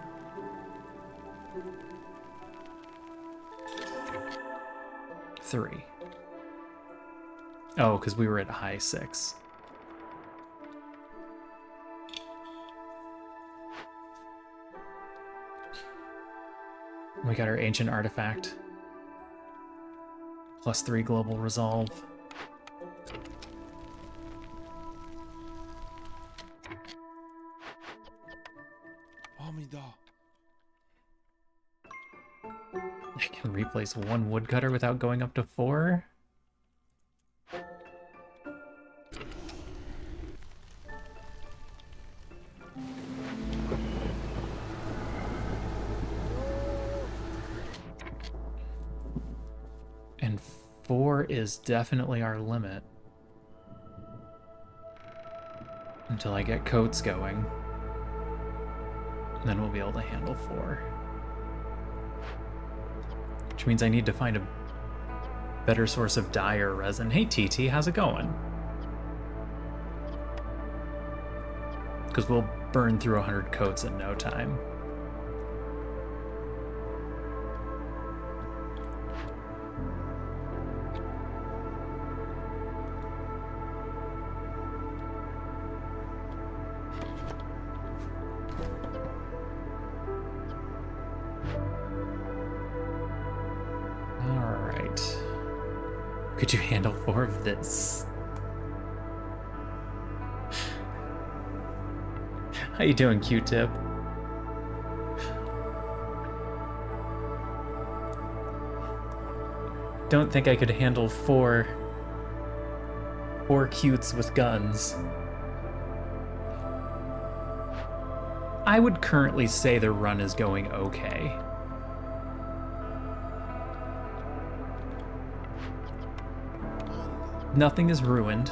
Three. Oh, because we were at high 6. We got our ancient artifact. +3 global resolve. Amida. I can replace 1 woodcutter without going up to 4? And 4 is definitely our limit. Until I get coats going. Then we'll be able to handle 4. Which means I need to find a better source of dye or resin. Hey TT, how's it going? Because we'll burn through 100 coats in no time. Alright. Could you handle 4 of this? How you doing, Q-Tip? Don't think I could handle 4 cutes with guns. I would currently say the run is going okay. Nothing is ruined.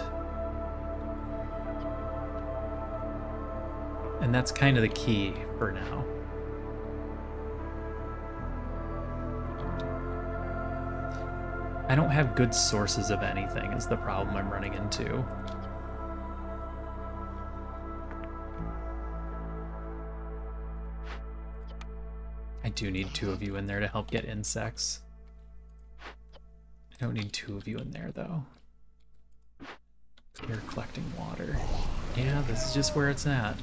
And that's kind of the key for now. I don't have good sources of anything is the problem I'm running into. I do need 2 of you in there to help get insects. I don't need 2 of you in there though. You're collecting water. Yeah, this is just where it's at.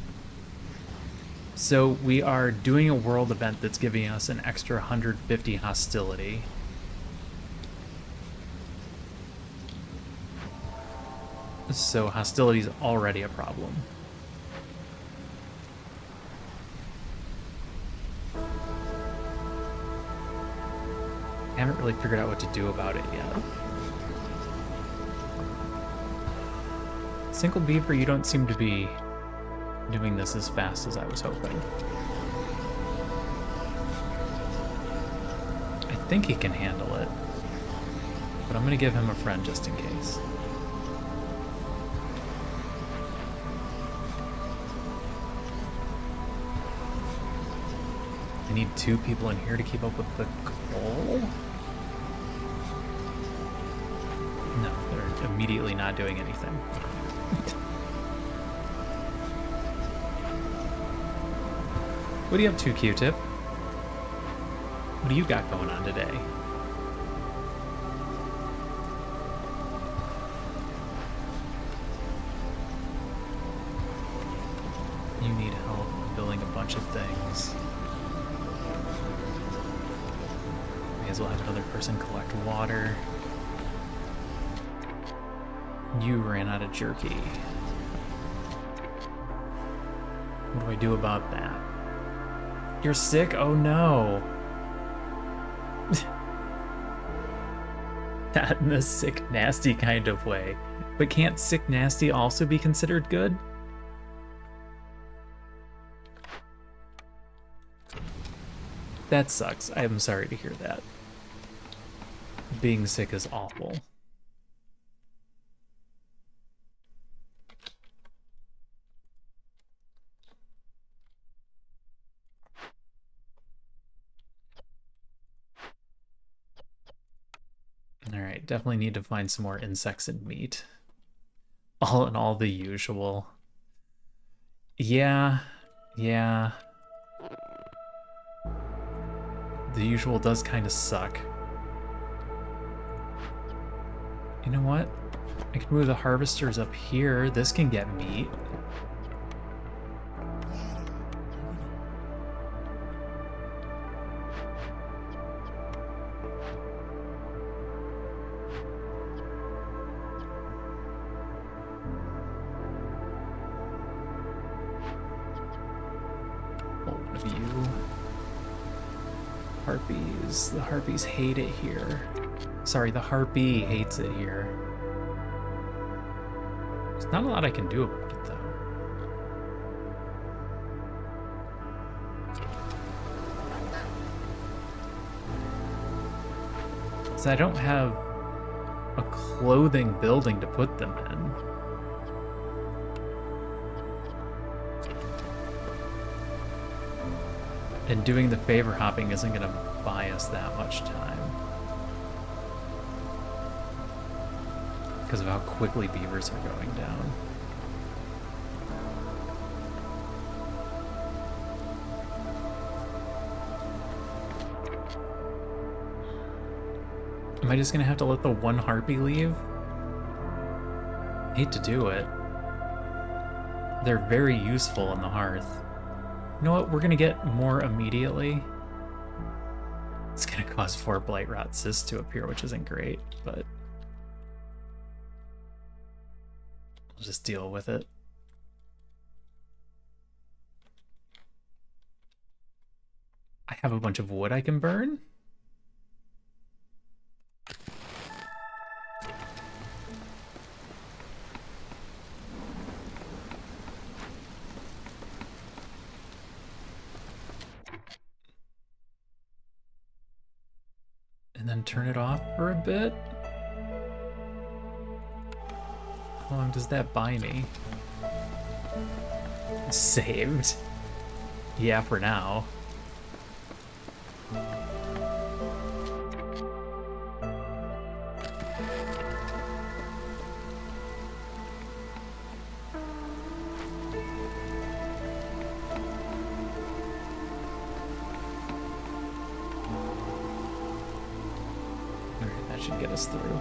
So we are doing a world event that's giving us an extra 150 hostility. So hostility is already a problem. I haven't really figured out what to do about it yet. Single Beaver, you don't seem to be doing this as fast as I was hoping. I think he can handle it, but I'm gonna give him a friend just in case. I need 2 people in here to keep up with the coal? No, they're immediately not doing anything. What are you up to, Q-Tip? What do you got going on today? You need help building a bunch of things. May as well have another person collect water. You ran out of jerky. What do I do about that? You're sick? Oh no. Not in a sick, nasty kind of way. But can't sick, nasty also be considered good? That sucks. I'm sorry to hear that. Being sick is awful. Alright, definitely need to find some more insects and meat. All in all, the usual. Yeah. The usual does kind of suck. You know what? I can move the harvesters up here. This can get meat. Harpies. The harpies hate it here. Sorry, the harpy hates it here. There's not a lot I can do about it, though. So I don't have a clothing building to put them in. And doing the favor hopping isn't going to buy us that much time. Because of how quickly beavers are going down. Am I just going to have to let the one harpy leave? I hate to do it. They're very useful in the hearth. You know what? We're going to get more immediately. It's going to cause 4 blight rot cysts to appear, which isn't great, but we'll just deal with it. I have a bunch of wood I can burn. And then turn it off for a bit. How long does that buy me? Saved. Yeah, for now. Should get us through.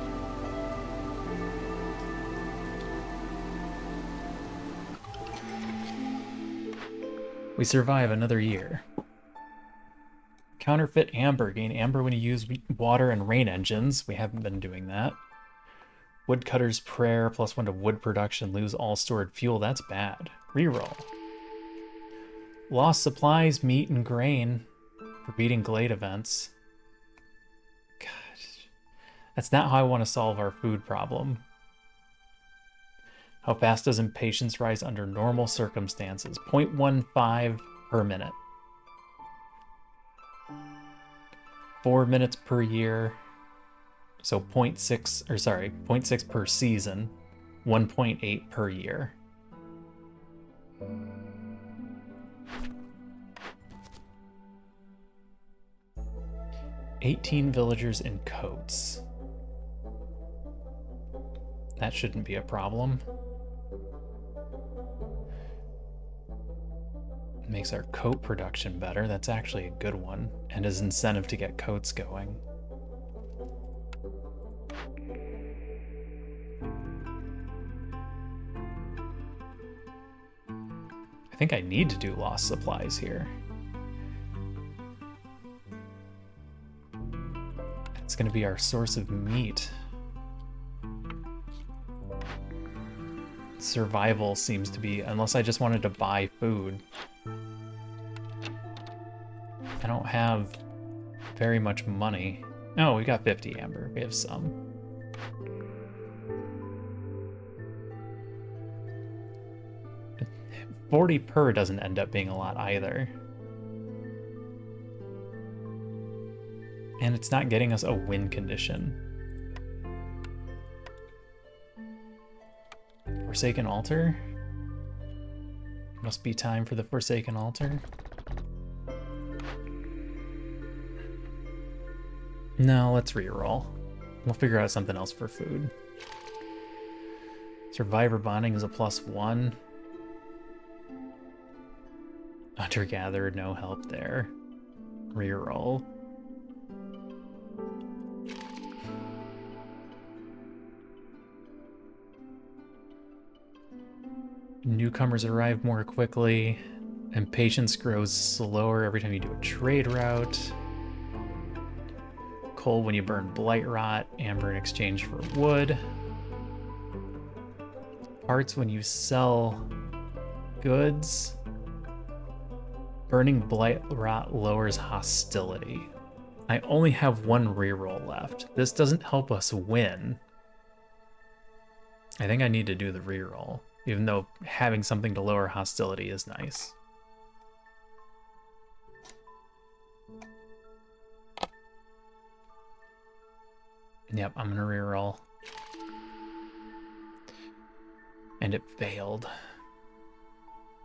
We survive another year. Counterfeit amber. Gain amber when you use water and rain engines. We haven't been doing that. Woodcutter's prayer. +1 to wood production. Lose all stored fuel. That's bad. Reroll. Lost supplies, meat, and grain for beating glade events. That's not how I want to solve our food problem. How fast does impatience rise under normal circumstances? 0.15 per minute. 4 minutes per year. So 0.6 per season. 1.8 per year. $18 villagers in coats. That shouldn't be a problem. Makes our coat production better. That's actually a good one. And is incentive to get coats going. I think I need to do lost supplies here. It's going to be our source of meat. Survival seems to be, unless I just wanted to buy food. I don't have very much money. Oh, we got 50 amber. We have some. $40 per doesn't end up being a lot either. And it's not getting us a win condition. Forsaken altar? Must be time for the Forsaken altar. No, let's reroll. We'll figure out something else for food. Survivor bonding is a +1. Hunter-gatherer, no help there. Reroll. Newcomers arrive more quickly. Impatience grows slower every time you do a trade route. Coal when you burn blight rot. Amber in exchange for wood. Parts when you sell goods. Burning blight rot lowers hostility. I only have 1 reroll left. This doesn't help us win. I think I need to do the reroll, even though having something to lower hostility is nice. Yep, I'm gonna reroll. And it failed.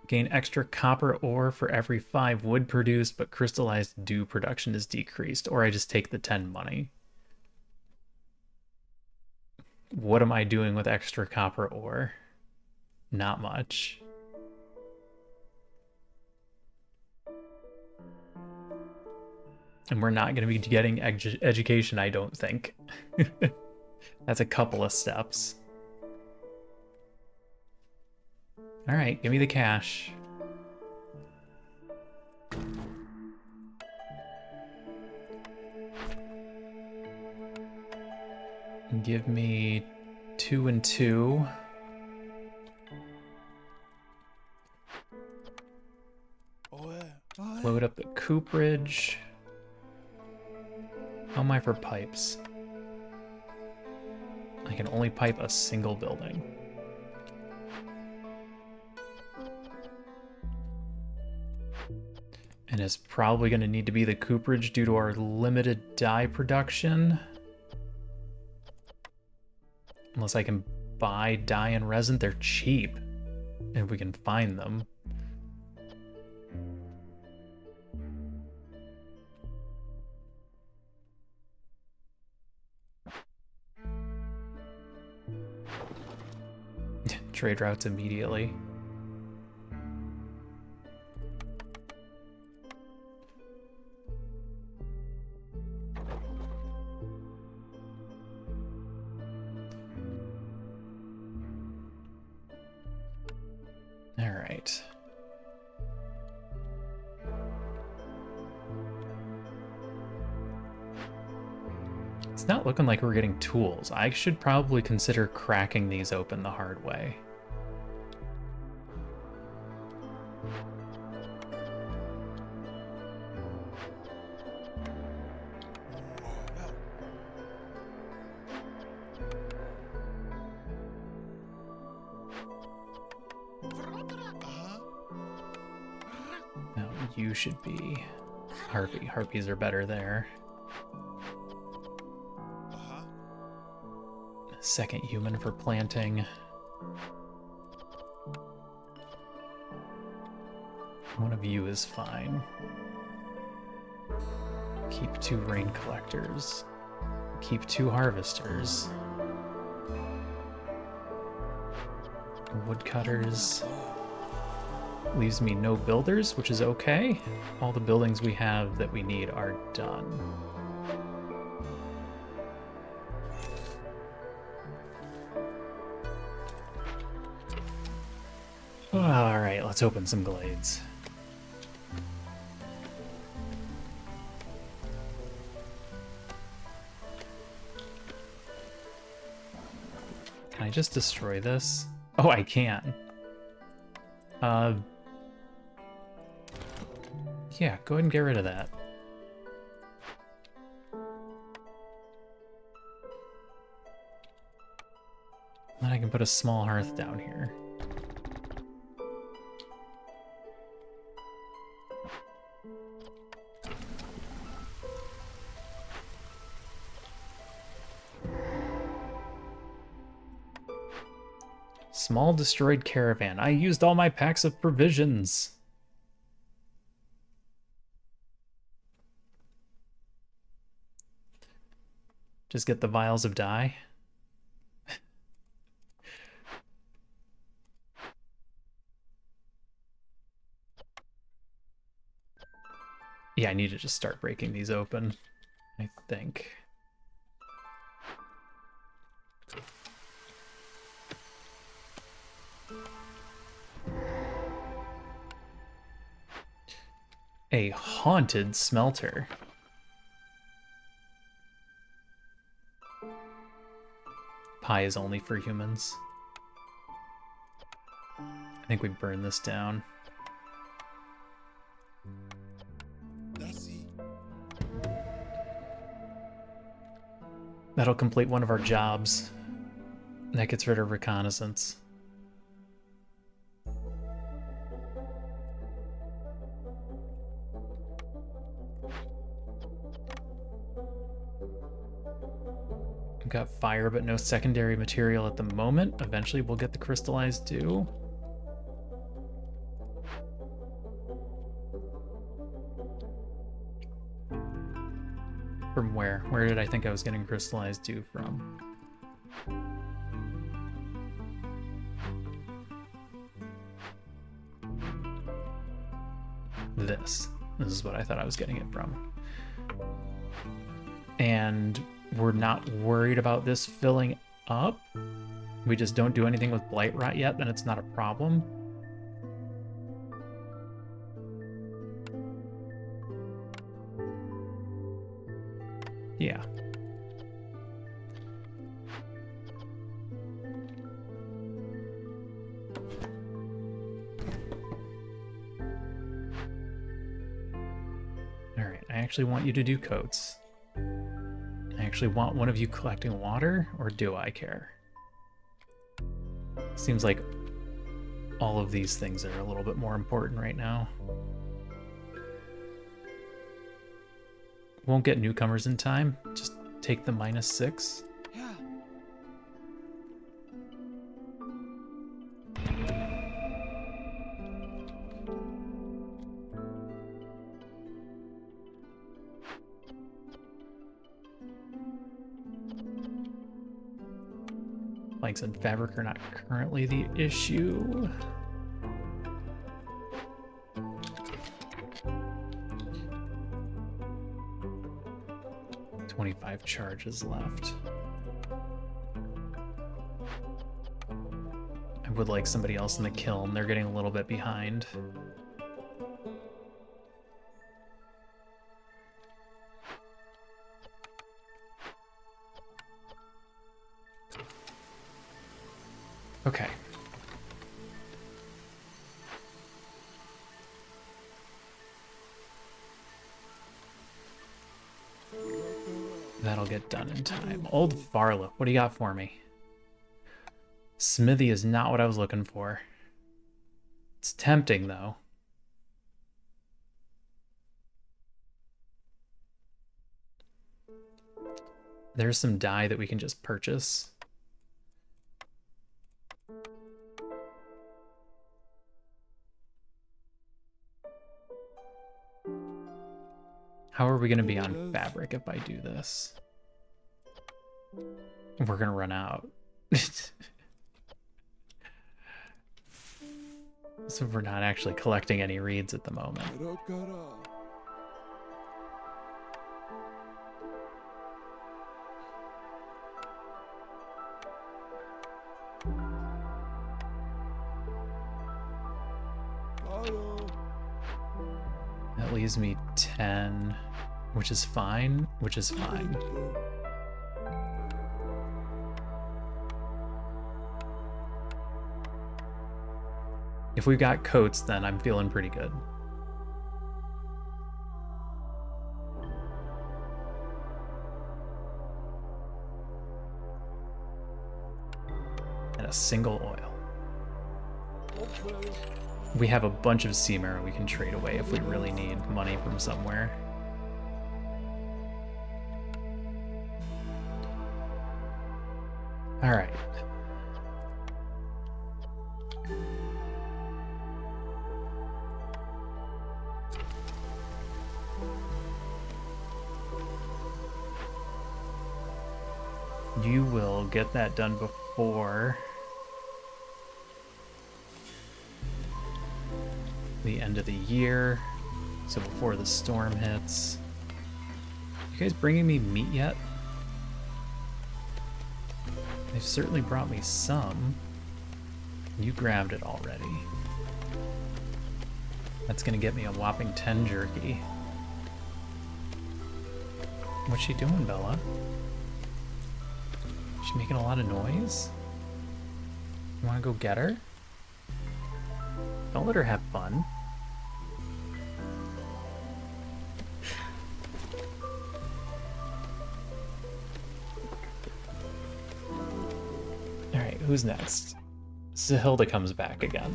Gain extra copper ore for every 5 wood produced, but crystallized dew production is decreased. Or I just take the 10 money. What am I doing with extra copper ore? Not much. And we're not going to be getting education, I don't think. That's a couple of steps. All right, give me the cash. Give me 2 and 2. Load up the cooperage. How am I for pipes? I can only pipe a single building. And it's probably going to need to be the cooperage due to our limited dye production. Unless I can buy dye and resin, they're cheap. If we can find them. Trade routes immediately. All right. It's not looking like we're getting tools. I should probably consider cracking these open the hard way. No, you should be Harpy. Harpies are better there. Second human for planting. One of you is fine. Keep 2 rain collectors. Keep 2 harvesters. Woodcutters. Leaves me no builders, which is okay. All the buildings we have that we need are done. All right, let's open some glades. Can I just destroy this? Oh, I can. Yeah, go ahead and get rid of that. Then I can put a small hearth down here. Small destroyed caravan. I used all my packs of provisions. Just get the vials of dye. Yeah, I need to just start breaking these open, I think. A haunted smelter. Pie is only for humans. I think we burn this down. That'll complete one of our jobs. That gets rid of reconnaissance. I've got fire, but no secondary material at the moment. Eventually we'll get the crystallized dew. From where? Where did I think I was getting crystallized dew from? This. This is what I thought I was getting it from. And we're not worried about this filling up. We just don't do anything with blight rot yet, then it's not a problem. Yeah. All right, I actually want you to do coats. I actually want one of you collecting water, or do I care? Seems like all of these things are a little bit more important right now. Won't get newcomers in time. Just take the -6. Yeah. Planks and fabric are not currently the issue. $25 charges left. I would like somebody else in the kiln. They're getting a little bit behind. Okay. That'll get done in time. Old Farla, what do you got for me? Smithy is not what I was looking for. It's tempting, though. There's some dye that we can just purchase. How are we going to be on fabric if I do this? We're going to run out. So we're not actually collecting any reeds at the moment. That leaves me 10, which is fine, which is fine. If we've got coats, then I'm feeling pretty good. And a single oil. We have a bunch of sea marrow we can trade away if we really need money from somewhere. All right. You will get that done before the end of the year, so before the storm hits. You guys bringing me meat yet? They've certainly brought me some. You grabbed it already. That's gonna get me a whopping 10 jerky. What's she doing, Bella? She making a lot of noise? You wanna go get her? Don't let her have fun. Alright, who's next? Sahilda comes back again.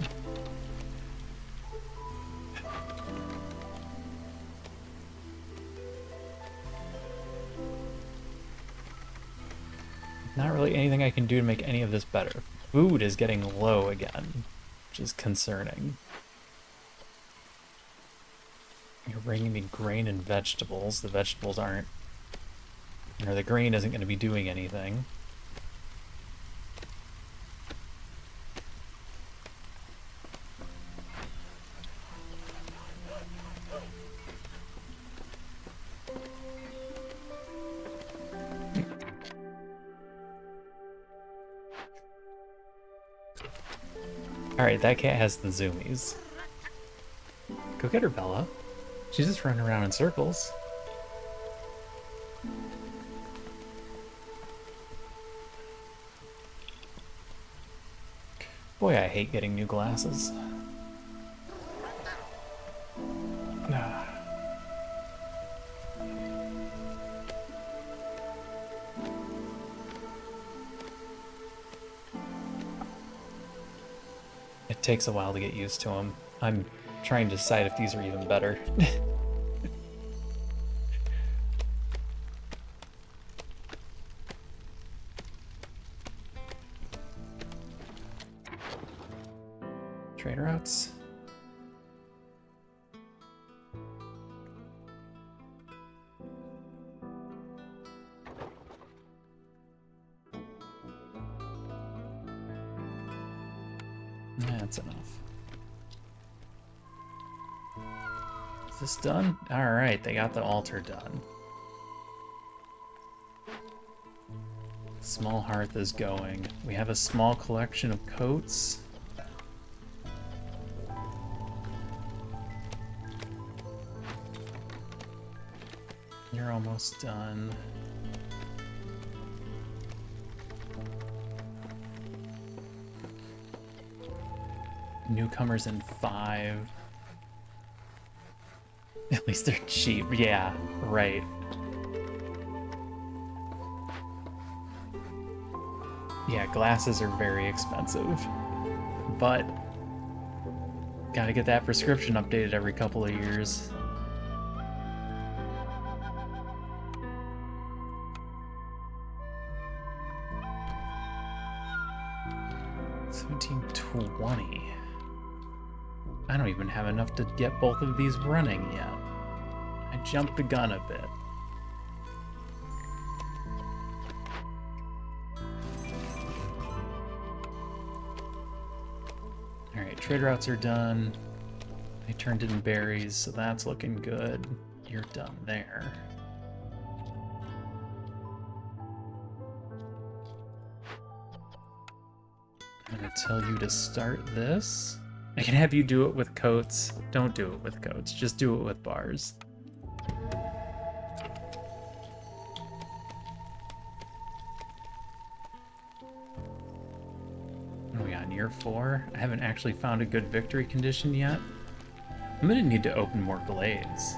Not really anything I can do to make any of this better. Food is getting low again, which is concerning. You're bringing me grain and vegetables. The vegetables aren't, or the grain isn't going to be doing anything. Alright, that cat has the zoomies. Go get her, Bella. She's just running around in circles. Boy, I hate getting new glasses. Ah. It takes a while to get used to them. I'm trying to decide if these are even better. Trade routes. That's enough. Is this done? Alright, they got the altar done. Small hearth is going. We have a small collection of coats. You're almost done. Newcomers in 5. At least they're cheap. Yeah, right. Yeah, glasses are very expensive. But gotta get that prescription updated every couple of years. $17.20. I don't even have enough to get both of these running yet. I jumped the gun a bit. Alright, trade routes are done. I turned in berries, so that's looking good. You're done there. I'm gonna tell you to start this. I can have you do it with coats. Don't do it with coats, just do it with bars. What are we on, year 4? I haven't actually found a good victory condition yet. I'm gonna need to open more glades.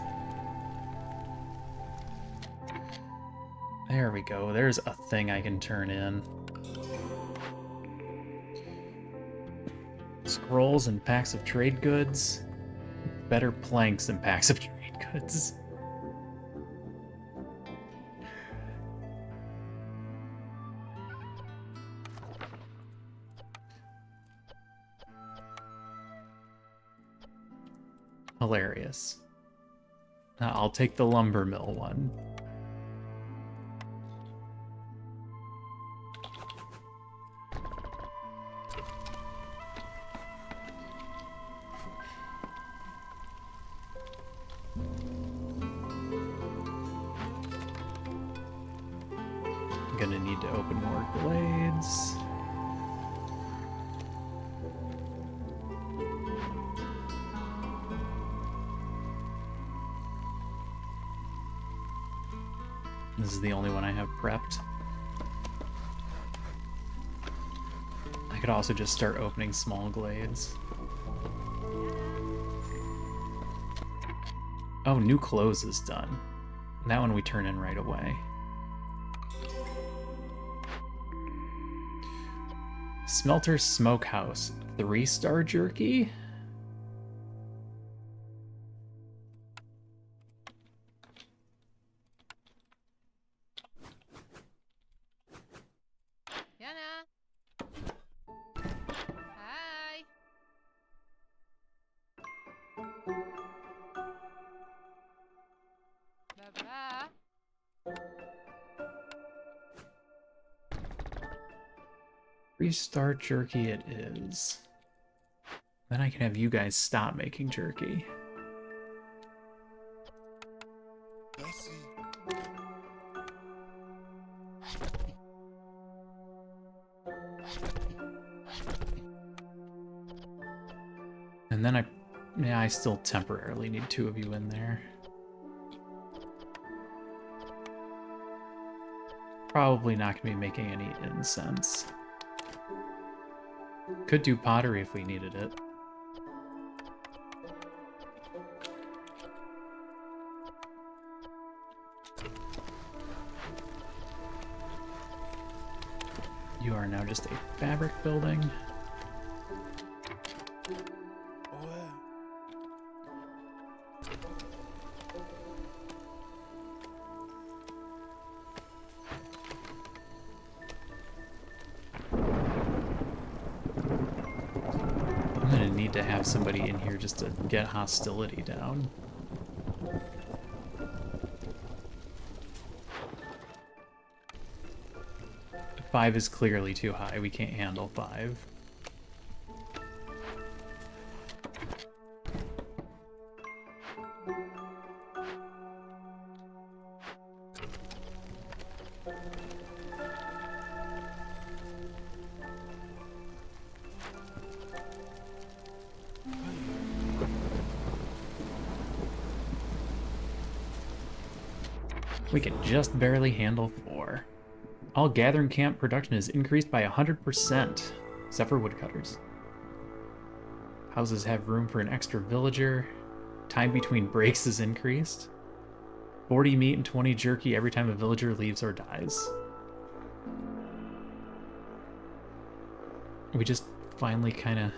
There we go, there's a thing I can turn in. Scrolls and packs of trade goods. Better planks than packs of trade goods. Hilarious. I'll take the lumber mill one. I'm gonna need to open more glades. This is the only one I have prepped. I could also just start opening small glades. Oh, new clothes is done. That one we turn in right away. Smelter Smokehouse. 3-star jerky? 3-star jerky it is. Then I can have you guys stop making jerky. Bessie. And then I still temporarily need 2 of you in there. Probably not gonna be making any incense. Could do pottery if we needed it. You are now just a fabric building. Oh yeah. I'm gonna need to have somebody in here just to get hostility down. Five is clearly too high. We can't handle 5. We can just barely handle 4. All gathering camp production is increased by 100%, except for woodcutters. Houses have room for an extra villager. Time between breaks is increased. 40 meat and 20 jerky every time a villager leaves or dies. We just finally kind of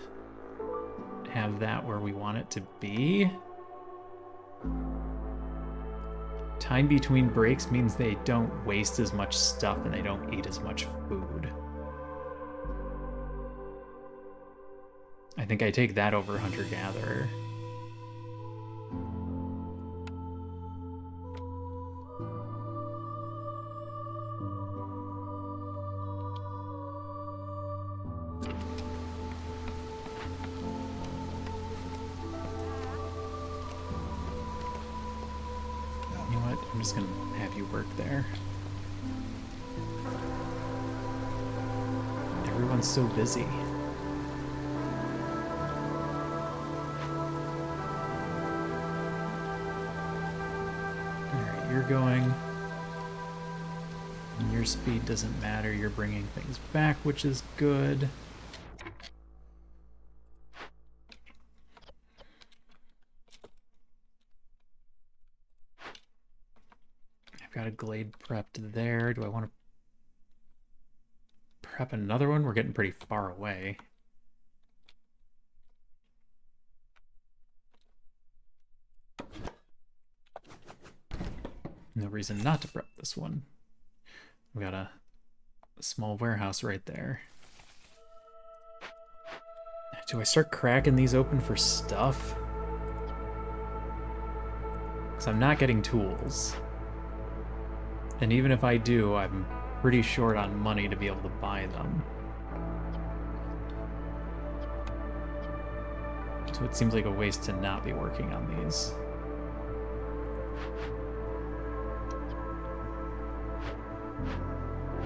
have that where we want it to be. Time between breaks means they don't waste as much stuff and they don't eat as much food. I think I take that over hunter-gatherer. I'm just gonna have you work there. Everyone's so busy. Alright, you're going. And your speed doesn't matter. You're bringing things back, which is good. Got a glade prepped there. Do I want to prep another one? We're getting pretty far away. No reason not to prep this one. We got a small warehouse right there. Do I start cracking these open for stuff? Because I'm not getting tools. And even if I do, I'm pretty short on money to be able to buy them. So it seems like a waste to not be working on these.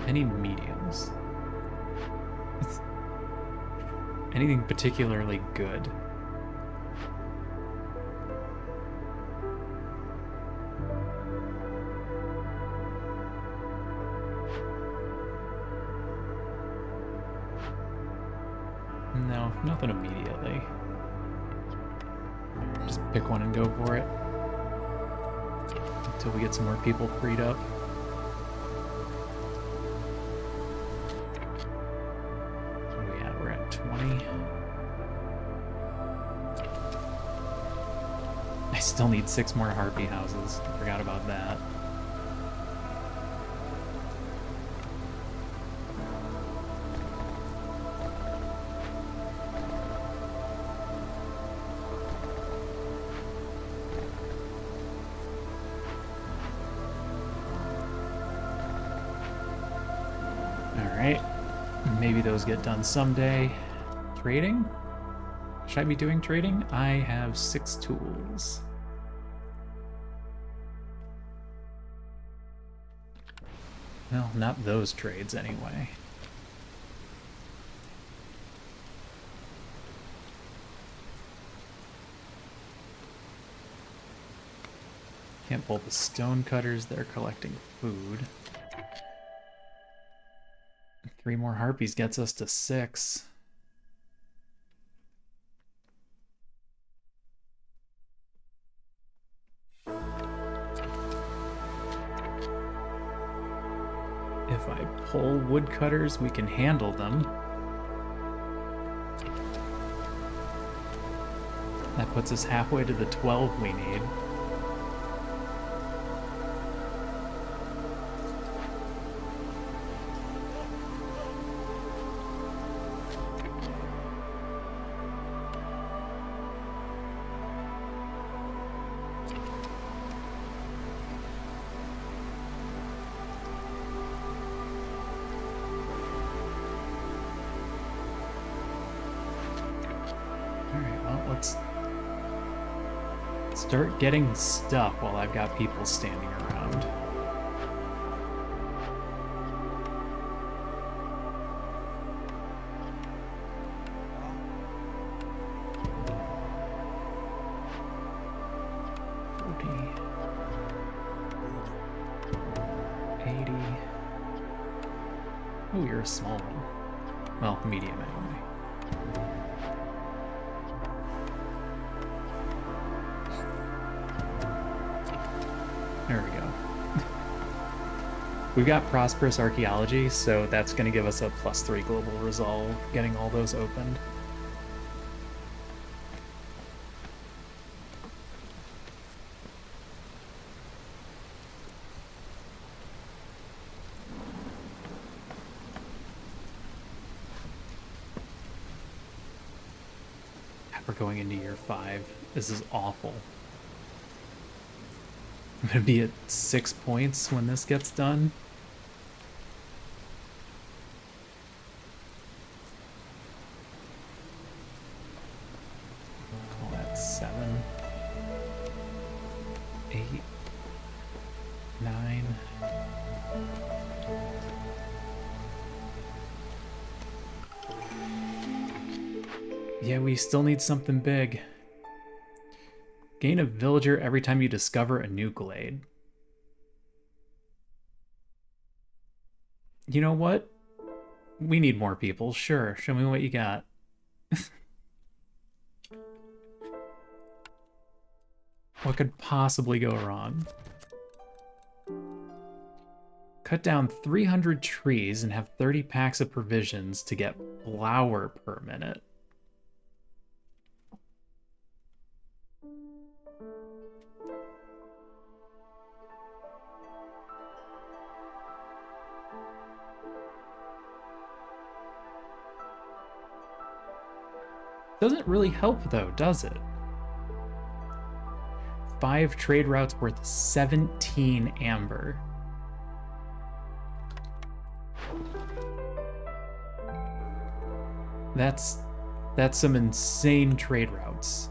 Any mediums? Anything particularly good? No, nothing immediately. Just pick one and go for it. Until we get some more people freed up. What are we at? We're at 20. I still need 6 more harpy houses. I forgot about that. Maybe those get done someday. Trading? Should I be doing trading? I have 6 tools. Well, not those trades anyway. Can't pull the stone cutters, they're collecting food. 3 more harpies gets us to 6. If I pull woodcutters, we can handle them. That puts us halfway to the 12 we need. Start getting stuff while I've got people standing around. Oh, you're a small one. Well, medium anyway. There we go. We've got prosperous archaeology, so that's going to give us a +3 global resolve, getting all those opened. We're going into year 5. This is awful. I'm gonna be at 6 points when this gets done. Call that 7, 8, 9. Yeah, we still need something big. Gain a villager every time you discover a new glade. You know what? We need more people. Sure, show me what you got. What could possibly go wrong? Cut down 300 trees and have 30 packs of provisions to get flour per minute. Doesn't really help though, does it? 5 trade routes worth 17 amber. That's some insane trade routes.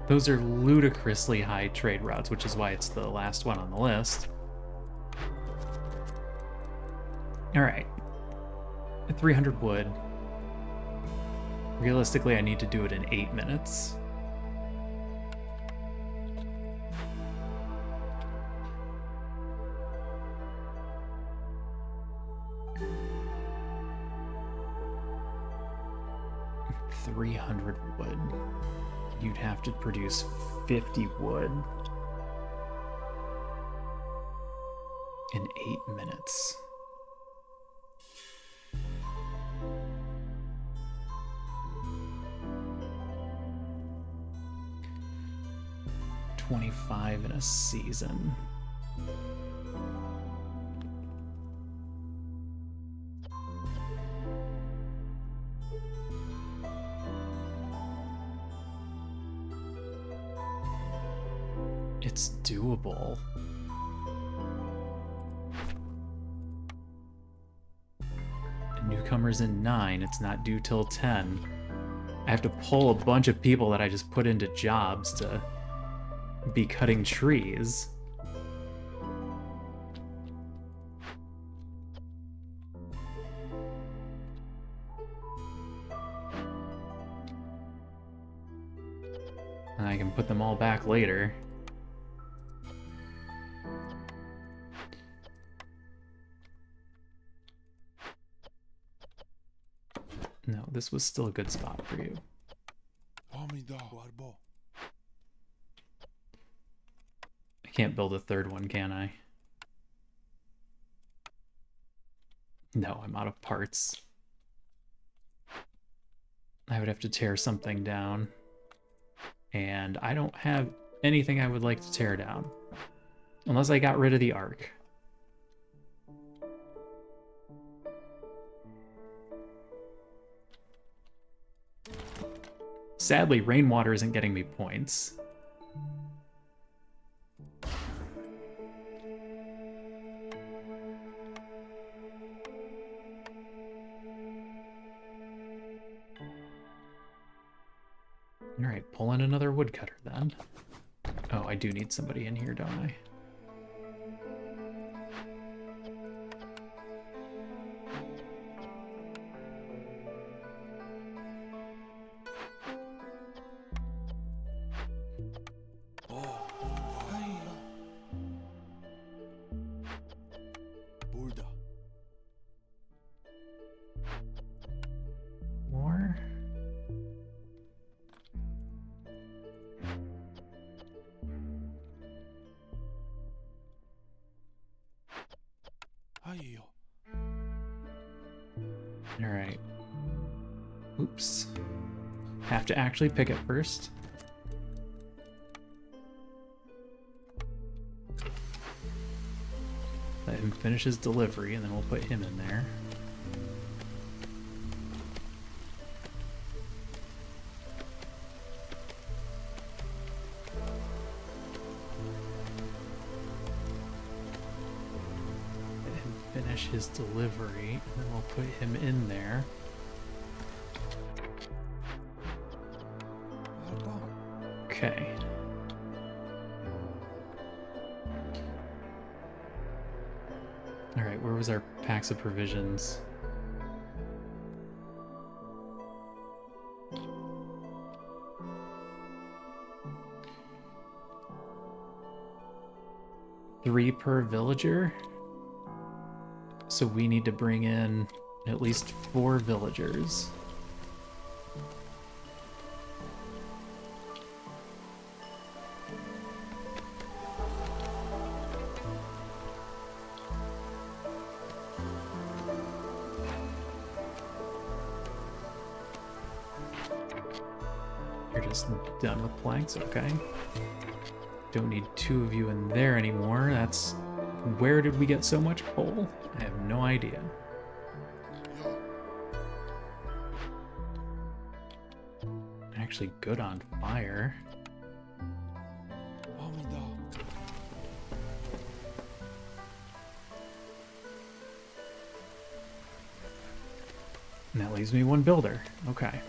Those are ludicrously high trade routes, which is why it's the last one on the list. All right, 300 wood. Realistically, I need to do it in 8 minutes. $300 wood. You'd have to produce 50 wood in 8 minutes. $25 in a season. It's doable. Newcomers in 9. It's not due till 10. I have to pull a bunch of people that I just put into jobs to be cutting trees. And I can put them all back later. No, this was still a good spot for you. I can't build a third one, can I? No, I'm out of parts. I would have to tear something down. And I don't have anything I would like to tear down. Unless I got rid of the ark. Sadly, rainwater isn't getting me points. Alright, pull in another woodcutter then. Oh, I do need somebody in here, don't I? More? Alright. Oops. Have to actually pick it first. Let him finish his delivery, and then we'll put him in there. Let him finish his delivery, and then we'll put him in there. Okay. Alright, where was our packs of provisions? Three per villager? So we need to bring in at least 4 villagers. You're just done with planks, okay. Don't need 2 of you in there anymore. That's... Where did we get so much coal? I have no idea. Actually good on fire. And that leaves me 1 builder. Okay.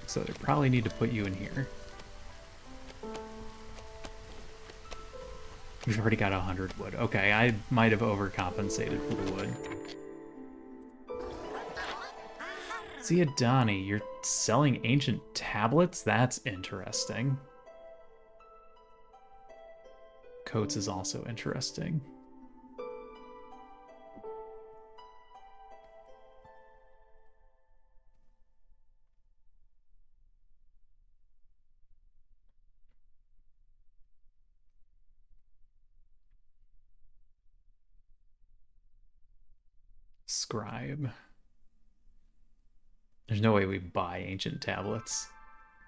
So they probably need to put you in here. We've already got 100 wood. Okay, I might have overcompensated for the wood. Ziadani, you're selling ancient tablets? That's interesting. Coates is also interesting. Scribe. There's no way we buy ancient tablets,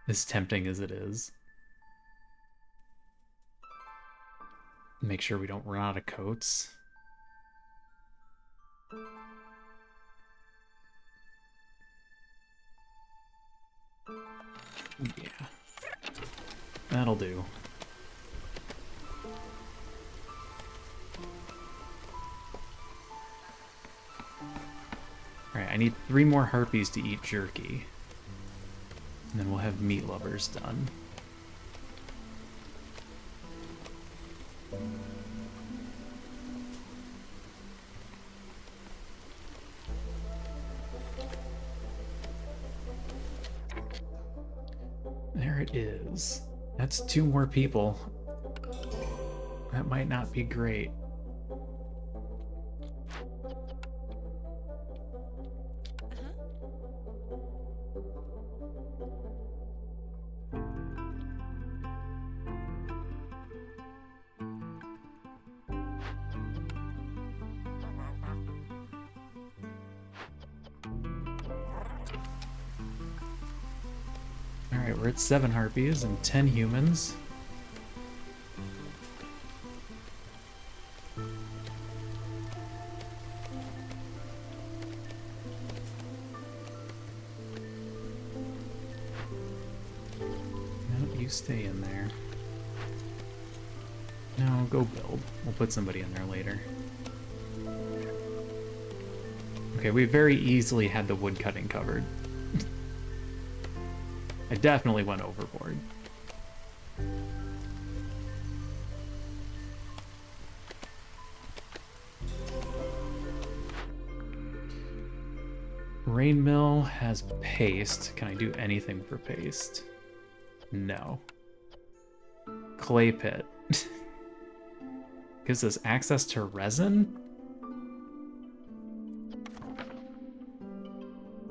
as tempting as it is. Make sure we don't run out of coats. Yeah. That'll do. Alright, I need 3 more harpies to eat jerky. And then we'll have meat lovers done. There it is. That's 2 more people. That might not be great. Alright, we're at 7 harpies and 10 humans. No, you stay in there. No, go build. We'll put somebody in there later. Okay, we very easily had the wood cutting covered. I definitely went overboard. Rain mill has paste. Can I do anything for paste? No. Clay pit. Gives us access to resin?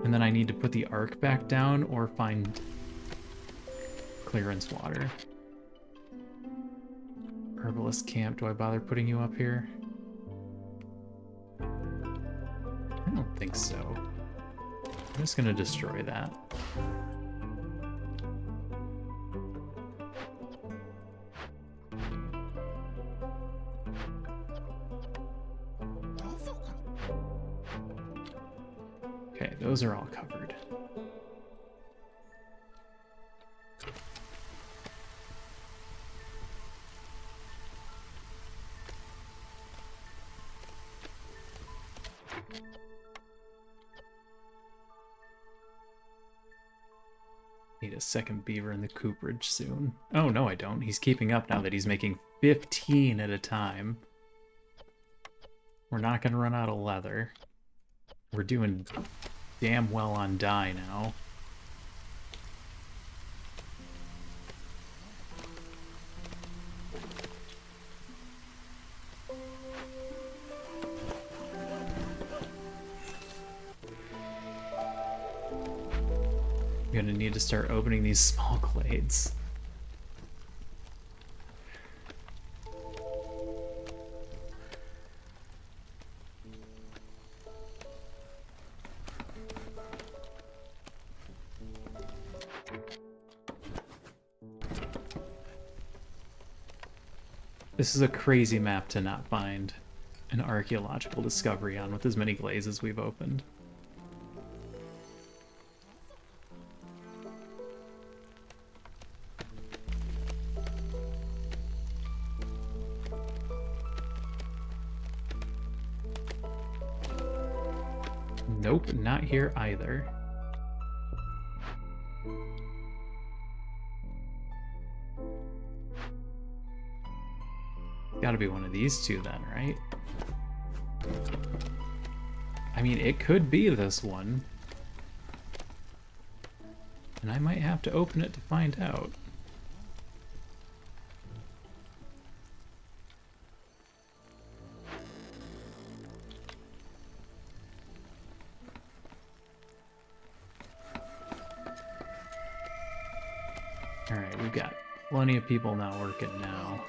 And then I need to put the arc back down or find clearance water. Herbalist camp, do I bother putting you up here? I don't think so. I'm just gonna destroy that. Okay, those are all covered. Need a second beaver in the cooperage soon. Oh, no, I don't. He's keeping up now that he's making 15 at a time. We're not going to run out of leather. We're doing damn well on dye now. I'm gonna need to start opening these small glades. This is a crazy map to not find an archaeological discovery on with as many glades as we've opened. Nope, not here either. Gotta be one of these two then, right? I mean, it could be this one. And I might have to open it to find out. Alright, we've got plenty of people not working now.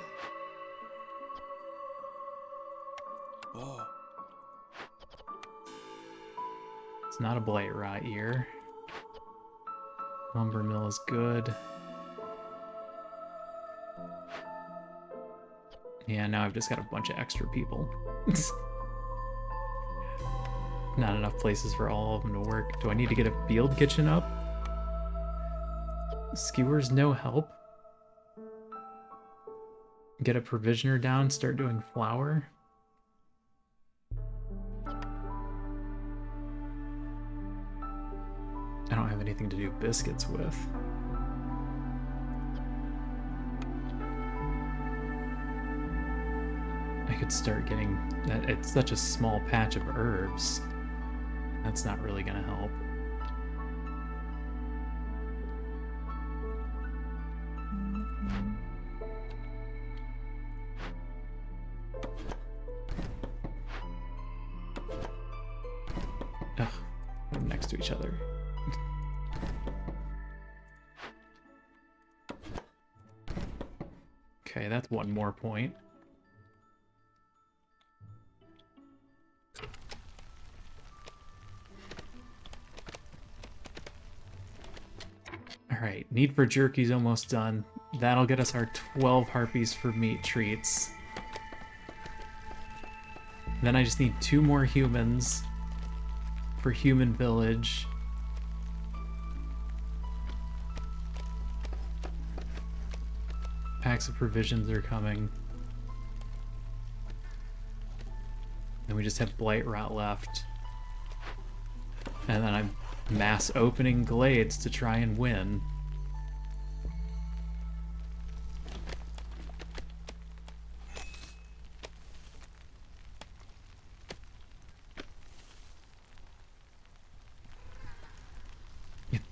Oh, It's not a blight rot year. Lumber mill is good. Yeah, now I've just got a bunch of extra people. Not enough places for all of them to work. Do I need to get a field kitchen up? Skewers no help. Get a provisioner down, start doing flour. I don't have anything to do biscuits with. I could start getting... It's such a small patch of herbs. That's not really gonna help. Ugh, we're next to each other. Okay, that's one more point. Alright, need for jerky's almost done. That'll get us our 12 harpies for meat treats. Then I just need 2 more humans for human village. Packs of provisions are coming. And we just have blight rot left. And then I'm mass opening glades to try and win.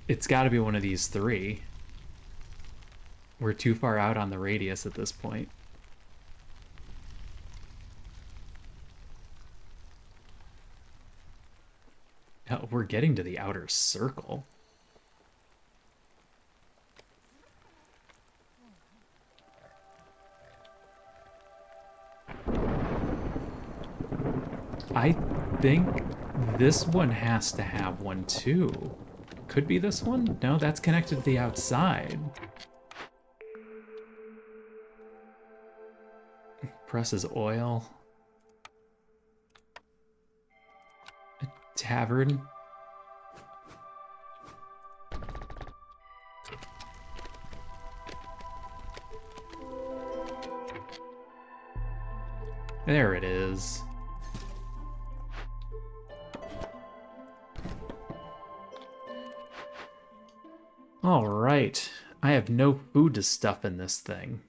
It's got to be one of these 3. We're too far out on the radius at this point. Hell, we're getting to the outer circle. I think this one has to have one too. Could be this one? No, that's connected to the outside. Presses oil. A tavern. There it is. All right. I have no food to stuff in this thing.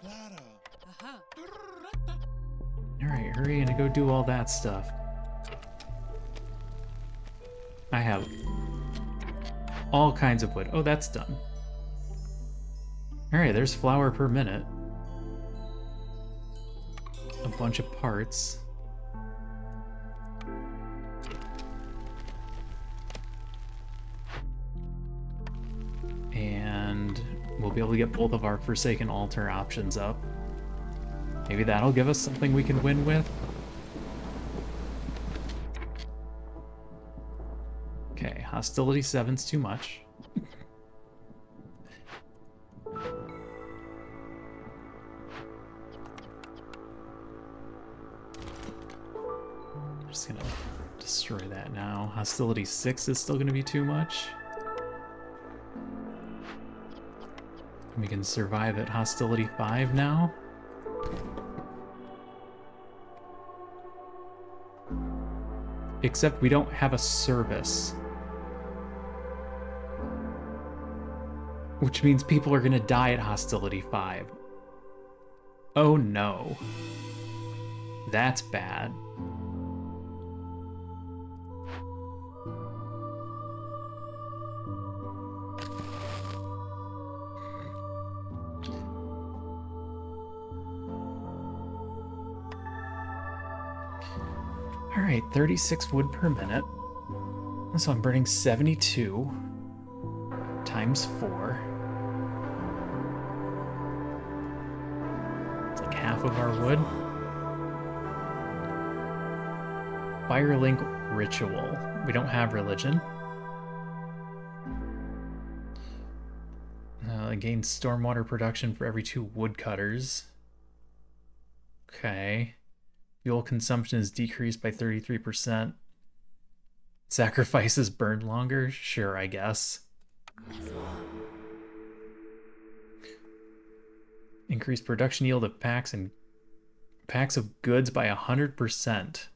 Aha. Alright, hurry and go do all that stuff. I have all kinds of wood. Oh, that's done. Alright, there's flour per minute. A bunch of parts. And we'll be able to get both of our Forsaken Altar options up. Maybe that'll give us something we can win with. Okay, hostility 7's too much. I'm just gonna destroy that now. Hostility 6 is still gonna be too much. We can survive at hostility 5 now. Except we don't have a service. Which means people are gonna die at hostility 5. Oh no. That's bad. Alright, 36 wood per minute. So I'm burning 72 times 4. It's like half of our wood. Firelink ritual. We don't have religion. Gain stormwater production for every 2 woodcutters. Okay. Fuel consumption is decreased by 33%. Sacrifices burn longer? Sure, I guess. Increase production yield of packs of goods by 100%.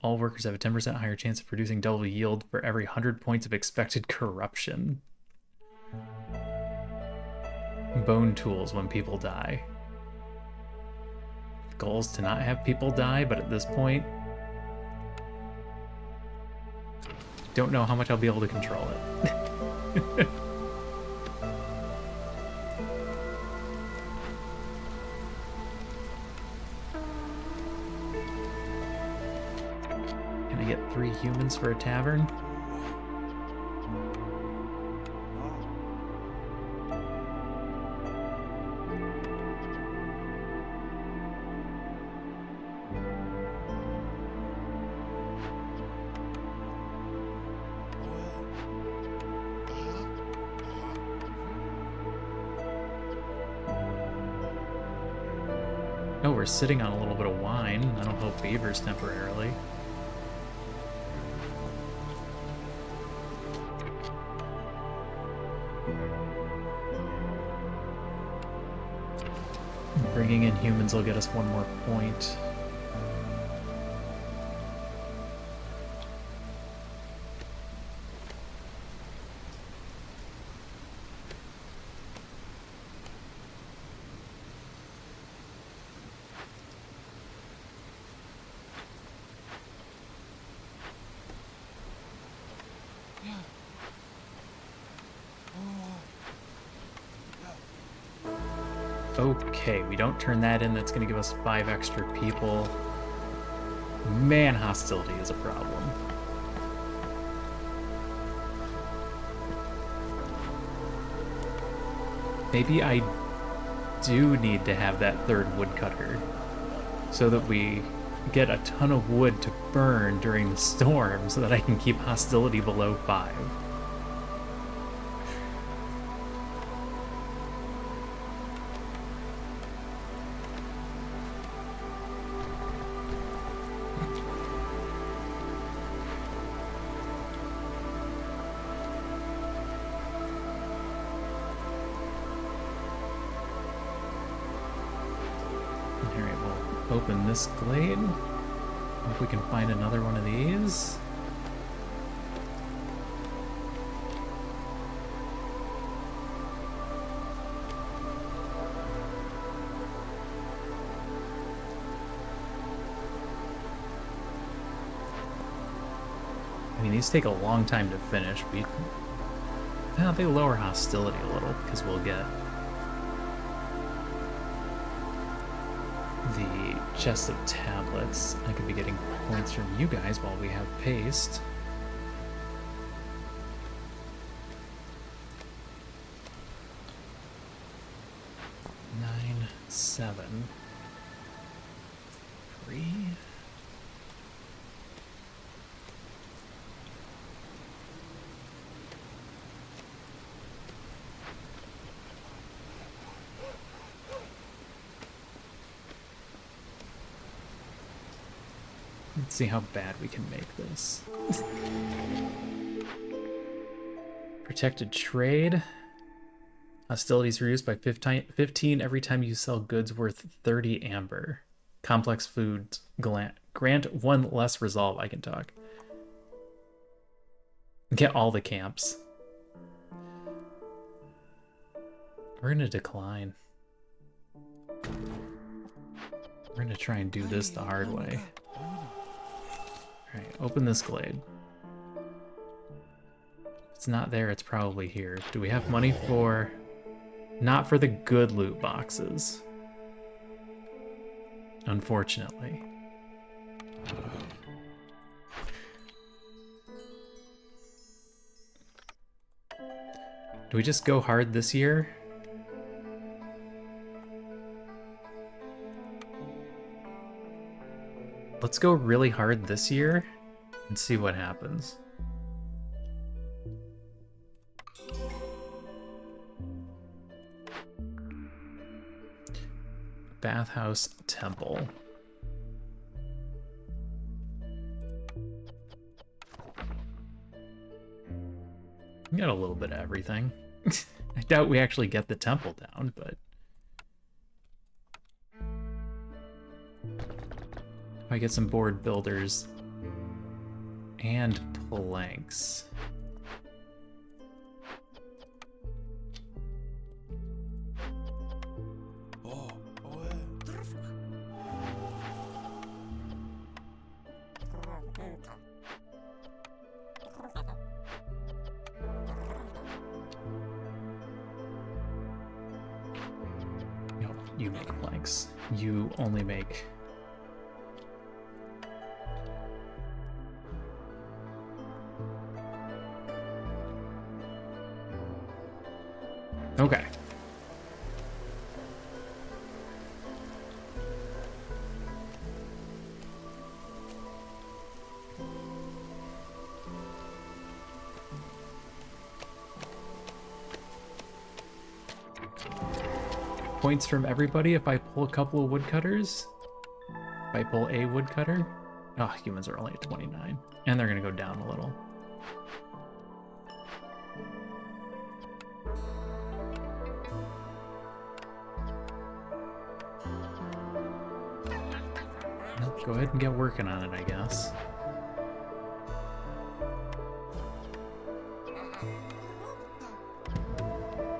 All workers have a 10% higher chance of producing double yield for every 100 points of expected corruption. Bone tools when people die. The goal is to not have people die, but at this point, don't know how much I'll be able to control it. Can I get 3 humans for a tavern? Oh, we're sitting on a little bit of wine. That'll help beavers temporarily. Bringing in humans will get us 1 more point. Okay, we don't turn that in. That's going to give us 5 extra people. Man, hostility is a problem. Maybe I do need to have that 3rd woodcutter so that we get a ton of wood to burn during the storm so that I can keep hostility below 5. Open this glade. Hope we can find another one of these. I mean, these take a long time to finish. They lower hostility a little because we'll get the chest of tablets. I could be getting points from you guys while we have paste. Nine, 7, 3. Let's see how bad we can make this. Protected trade. Hostilities reduced by 15 every time you sell goods worth 30 amber. Complex foods grant 1 less resolve. I can talk. Get all the camps. We're gonna decline. We're gonna try and do this the hard way. Alright, open this glade. If it's not there, it's probably here. Do we have money for... Not for the good loot boxes. Unfortunately. Do we just go hard this year? Let's go really hard this year and see what happens. Bathhouse temple. We got a little bit of everything. I doubt we actually get the temple down, but... If I get some board builders and planks. Oh, No, you make planks. You only make... Okay. Points from everybody if I pull a couple of woodcutters? If I pull a woodcutter? Oh, humans are only at 29. And they're gonna go down a little. Go ahead and get working on it, I guess.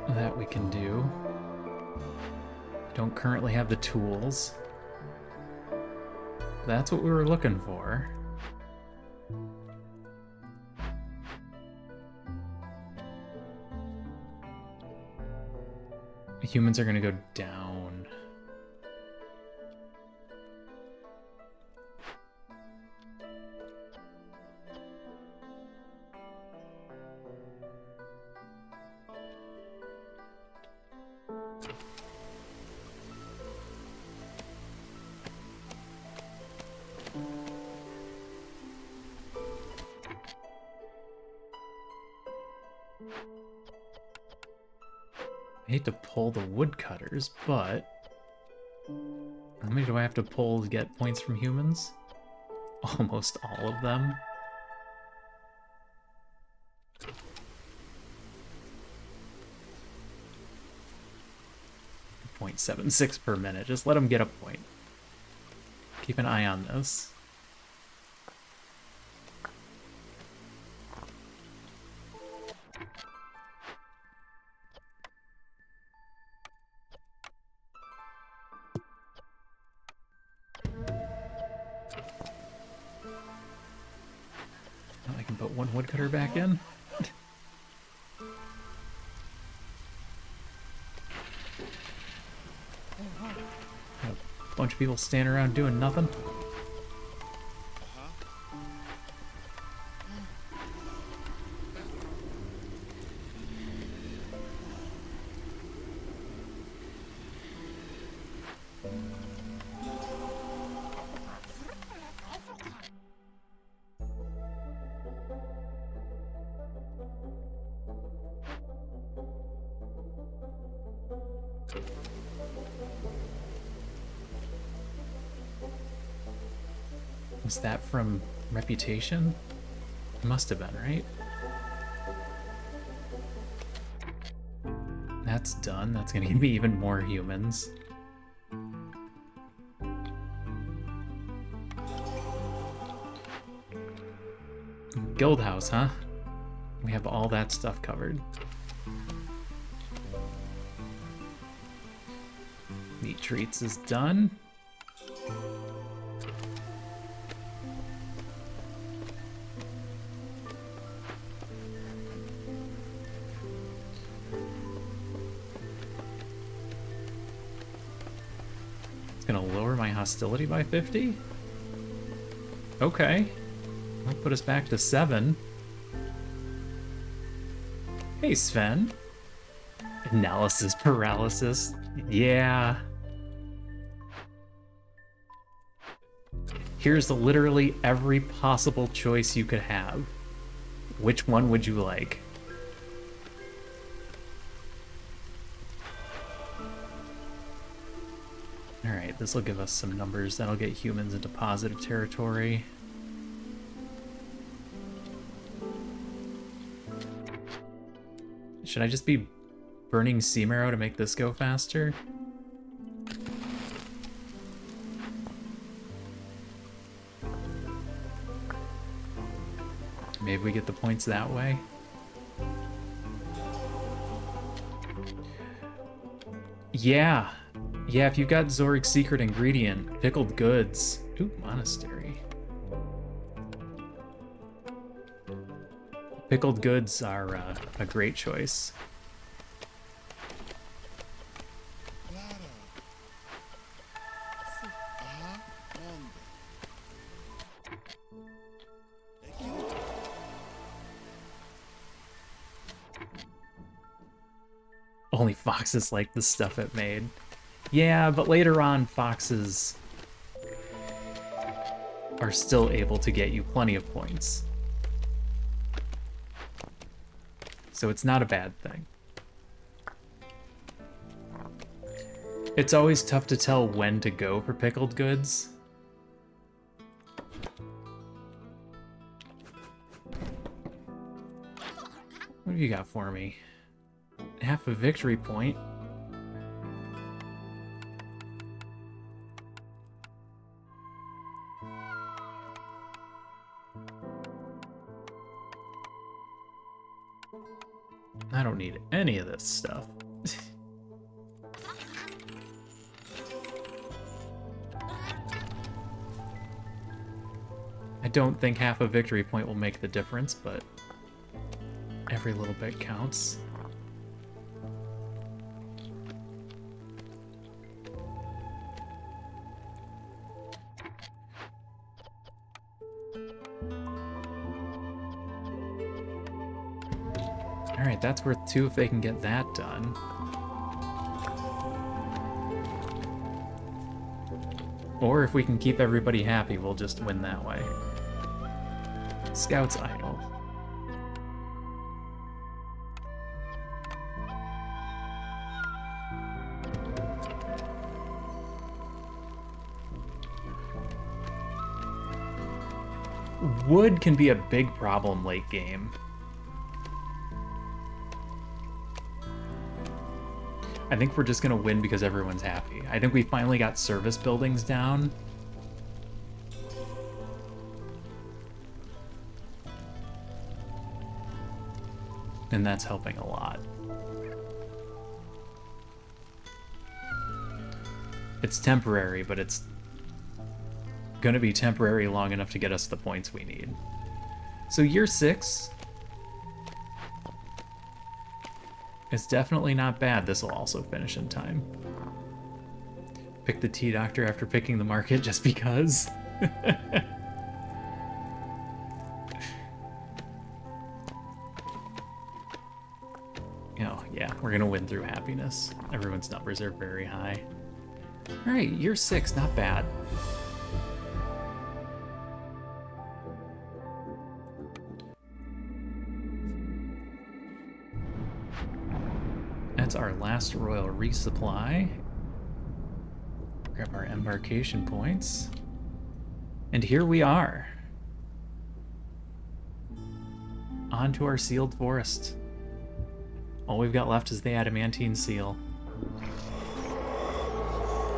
That we can do. Don't currently have the tools. That's what we were looking for. Humans are gonna go down. I hate to pull the woodcutters, but how many do I have to pull to get points from humans? Almost all of them. .76 per minute. Just let them get a point. Keep an eye on this. Now I can put one woodcutter back in. A bunch of people standing around doing nothing. Was that from Reputation? Must have been, right? That's done. That's gonna give me even more humans. Guild house, huh? We have all that stuff covered. Meat treats is done. It's gonna lower my hostility by 50? Okay. That'll put us back to 7. Hey, Sven. Analysis paralysis. Yeah. Here's literally every possible choice you could have. Which one would you like? Alright. Alright, this will give us some numbers that'll get humans into positive territory. Should I just be burning sea marrow to make this go faster? Maybe we get the points that way? Yeah. Yeah, if you've got Zorg's secret ingredient, pickled goods. Ooh, monastery. Pickled goods are a great choice. Clara. Sí. Ajá. ¿Dónde? Aquí. Only foxes like the stuff it made. Yeah, but later on, foxes are still able to get you plenty of points. So it's not a bad thing. It's always tough to tell when to go for pickled goods. What have you got for me? Half a victory point. I don't need any of this stuff. I don't think half a victory point will make the difference, but every little bit counts. Alright, that's worth 2 if they can get that done. Or if we can keep everybody happy, we'll just win that way. Scout's Idol. Wood can be a big problem late game. I think we're just gonna win because everyone's happy. I think we finally got service buildings down. And that's helping a lot. It's temporary, but it's gonna be temporary long enough to get us the points we need. So year 6. It's definitely not bad. This will also finish in time. Pick the tea doctor after picking the market just because. Oh, yeah, we're gonna win through happiness. Everyone's numbers are very high. Alright, year 6, not bad. That's our last royal resupply. Grab our embarkation points. And here we are. On to our sealed forest. All we've got left is the adamantine seal.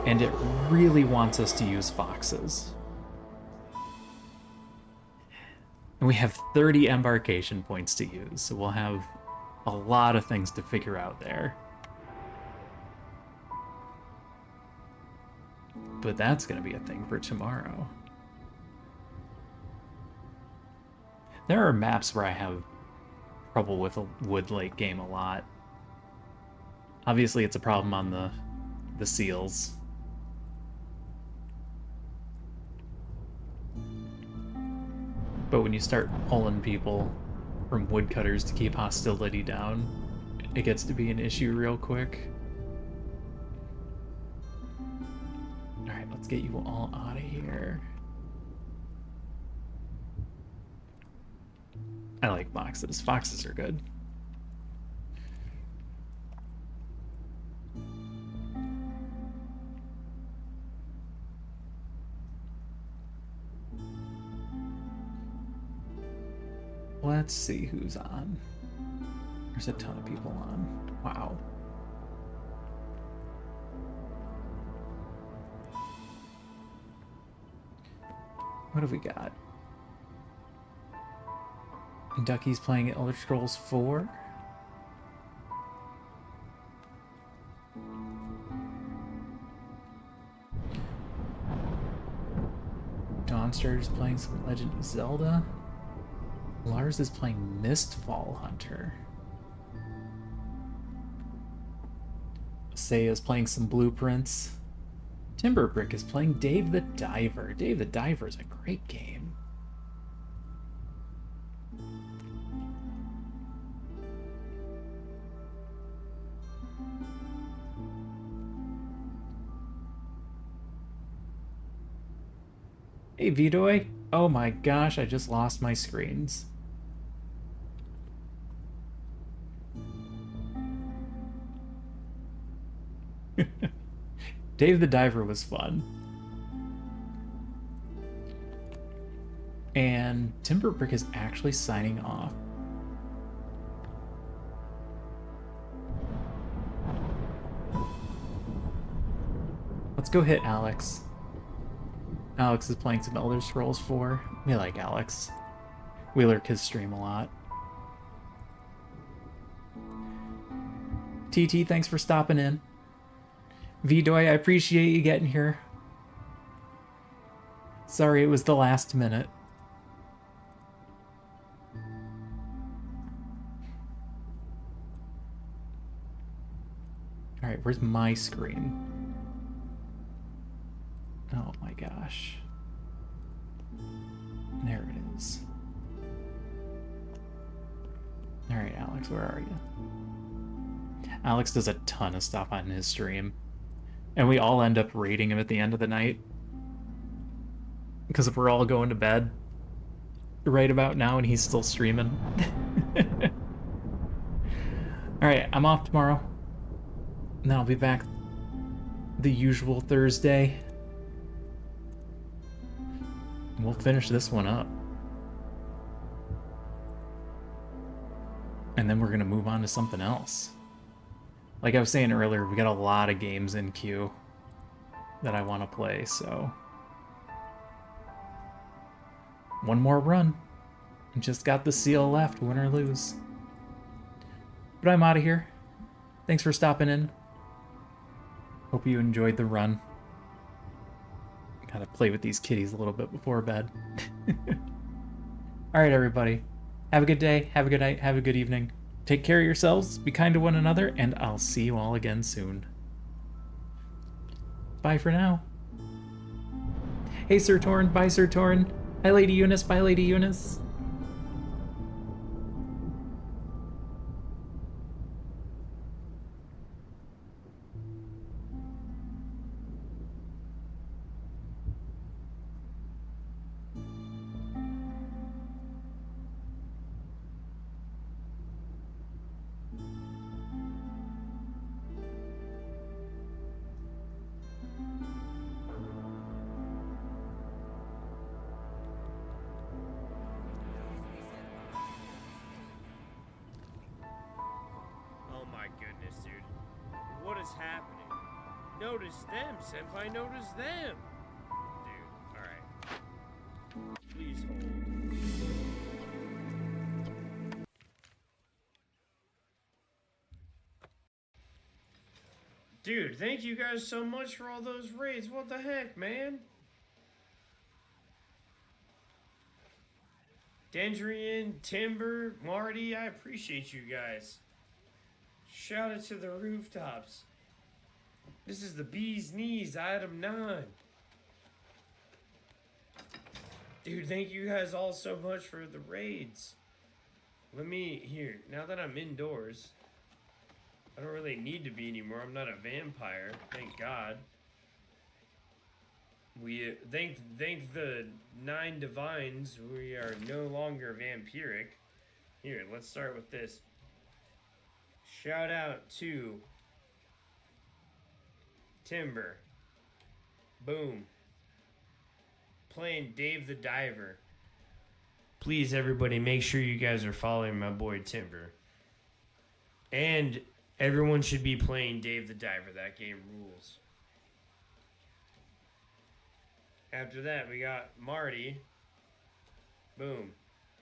And it really wants us to use foxes. And we have 30 embarkation points to use, so we'll have a lot of things to figure out there. But that's going to be a thing for tomorrow. There are maps where I have trouble with a wood lake game a lot. Obviously, it's a problem on the seals. But when you start pulling people from woodcutters to keep hostility down, it gets to be an issue real quick. Alright, let's get you all out of here. I like foxes. Foxes are good. Let's see who's on. There's a ton of people on. Wow. What have we got? Ducky's playing Elder Scrolls 4. Dawnstar's playing some Legend of Zelda. Lars is playing Mistfall Hunter. Saya's playing some Blueprints. Timberbrick is playing Dave the Diver. Dave the Diver is a great game. Hey, Vidoy. Oh my gosh, I just lost my screens. Dave the Diver was fun. And Timberbrick is actually signing off. Let's go hit Alex. Alex is playing some Elder Scrolls 4. We like Alex. We lurk his stream a lot. TT, thanks for stopping in. Vdoy, I appreciate you getting here. Sorry it was the last minute. Alright, where's my screen? Oh my gosh. There it is. Alright, Alex, where are you? Alex does a ton of stuff on his stream. And we all end up rating him at the end of the night. Because if we're all going to bed right about now and he's still streaming. Alright, I'm off tomorrow. And then I'll be back the usual Thursday. We'll finish this one up. And then we're going to move on to something else. Like I was saying earlier, we got a lot of games in queue that I want to play, so... One more run. Just got the seal left, win or lose. But I'm out of here. Thanks for stopping in. Hope you enjoyed the run. Gotta play with these kitties a little bit before bed. Alright, everybody. Have a good day, have a good night, have a good evening. Take care of yourselves, be kind to one another, and I'll see you all again soon. Bye for now. Hey, Sir Torn. Bye, Sir Torn. Hi, Lady Eunice. Bye, Lady Eunice. Oh my goodness, dude. What is happening? Notice them, Senpai, notice them! Dude, alright. Please hold. Dude, thank you guys so much for all those raids. What the heck, man? Dendrian, Timber, Marty, I appreciate you guys. Shout it to the rooftops. This is the bee's knees, item 9. Dude, thank you guys all so much for the raids. Let me, here, now that I'm indoors, I don't really need to be anymore. I'm not a vampire, thank God. We, thank the 9 divines, we are no longer vampiric. Here, let's start with this. Shout out to Timber. Boom. Playing Dave the Diver. please, everybody, make sure you guys are following my boy Timber. And everyone should be playing Dave the Diver. That game rules. After that, we got Marty. Boom.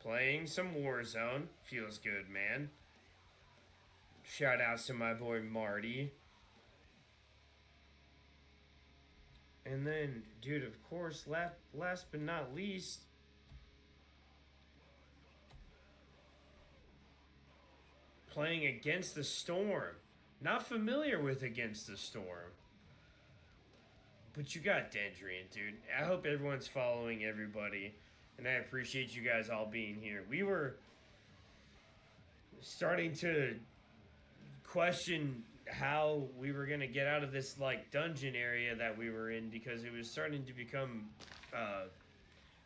Playing some Warzone. Feels good, man. Shout outs to my boy Marty. And then, dude, of course, last but not least, playing Against the Storm. Not familiar with Against the Storm. But you got Dendrian, dude. I hope everyone's following everybody. And I appreciate you guys all being here. We were starting to question how we were going to get out of this, like, dungeon area that we were in, because it was starting to become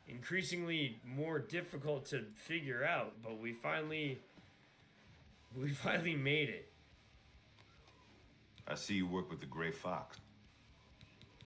increasingly more difficult to figure out. But we finally made it. I see you work with the Gray Fox.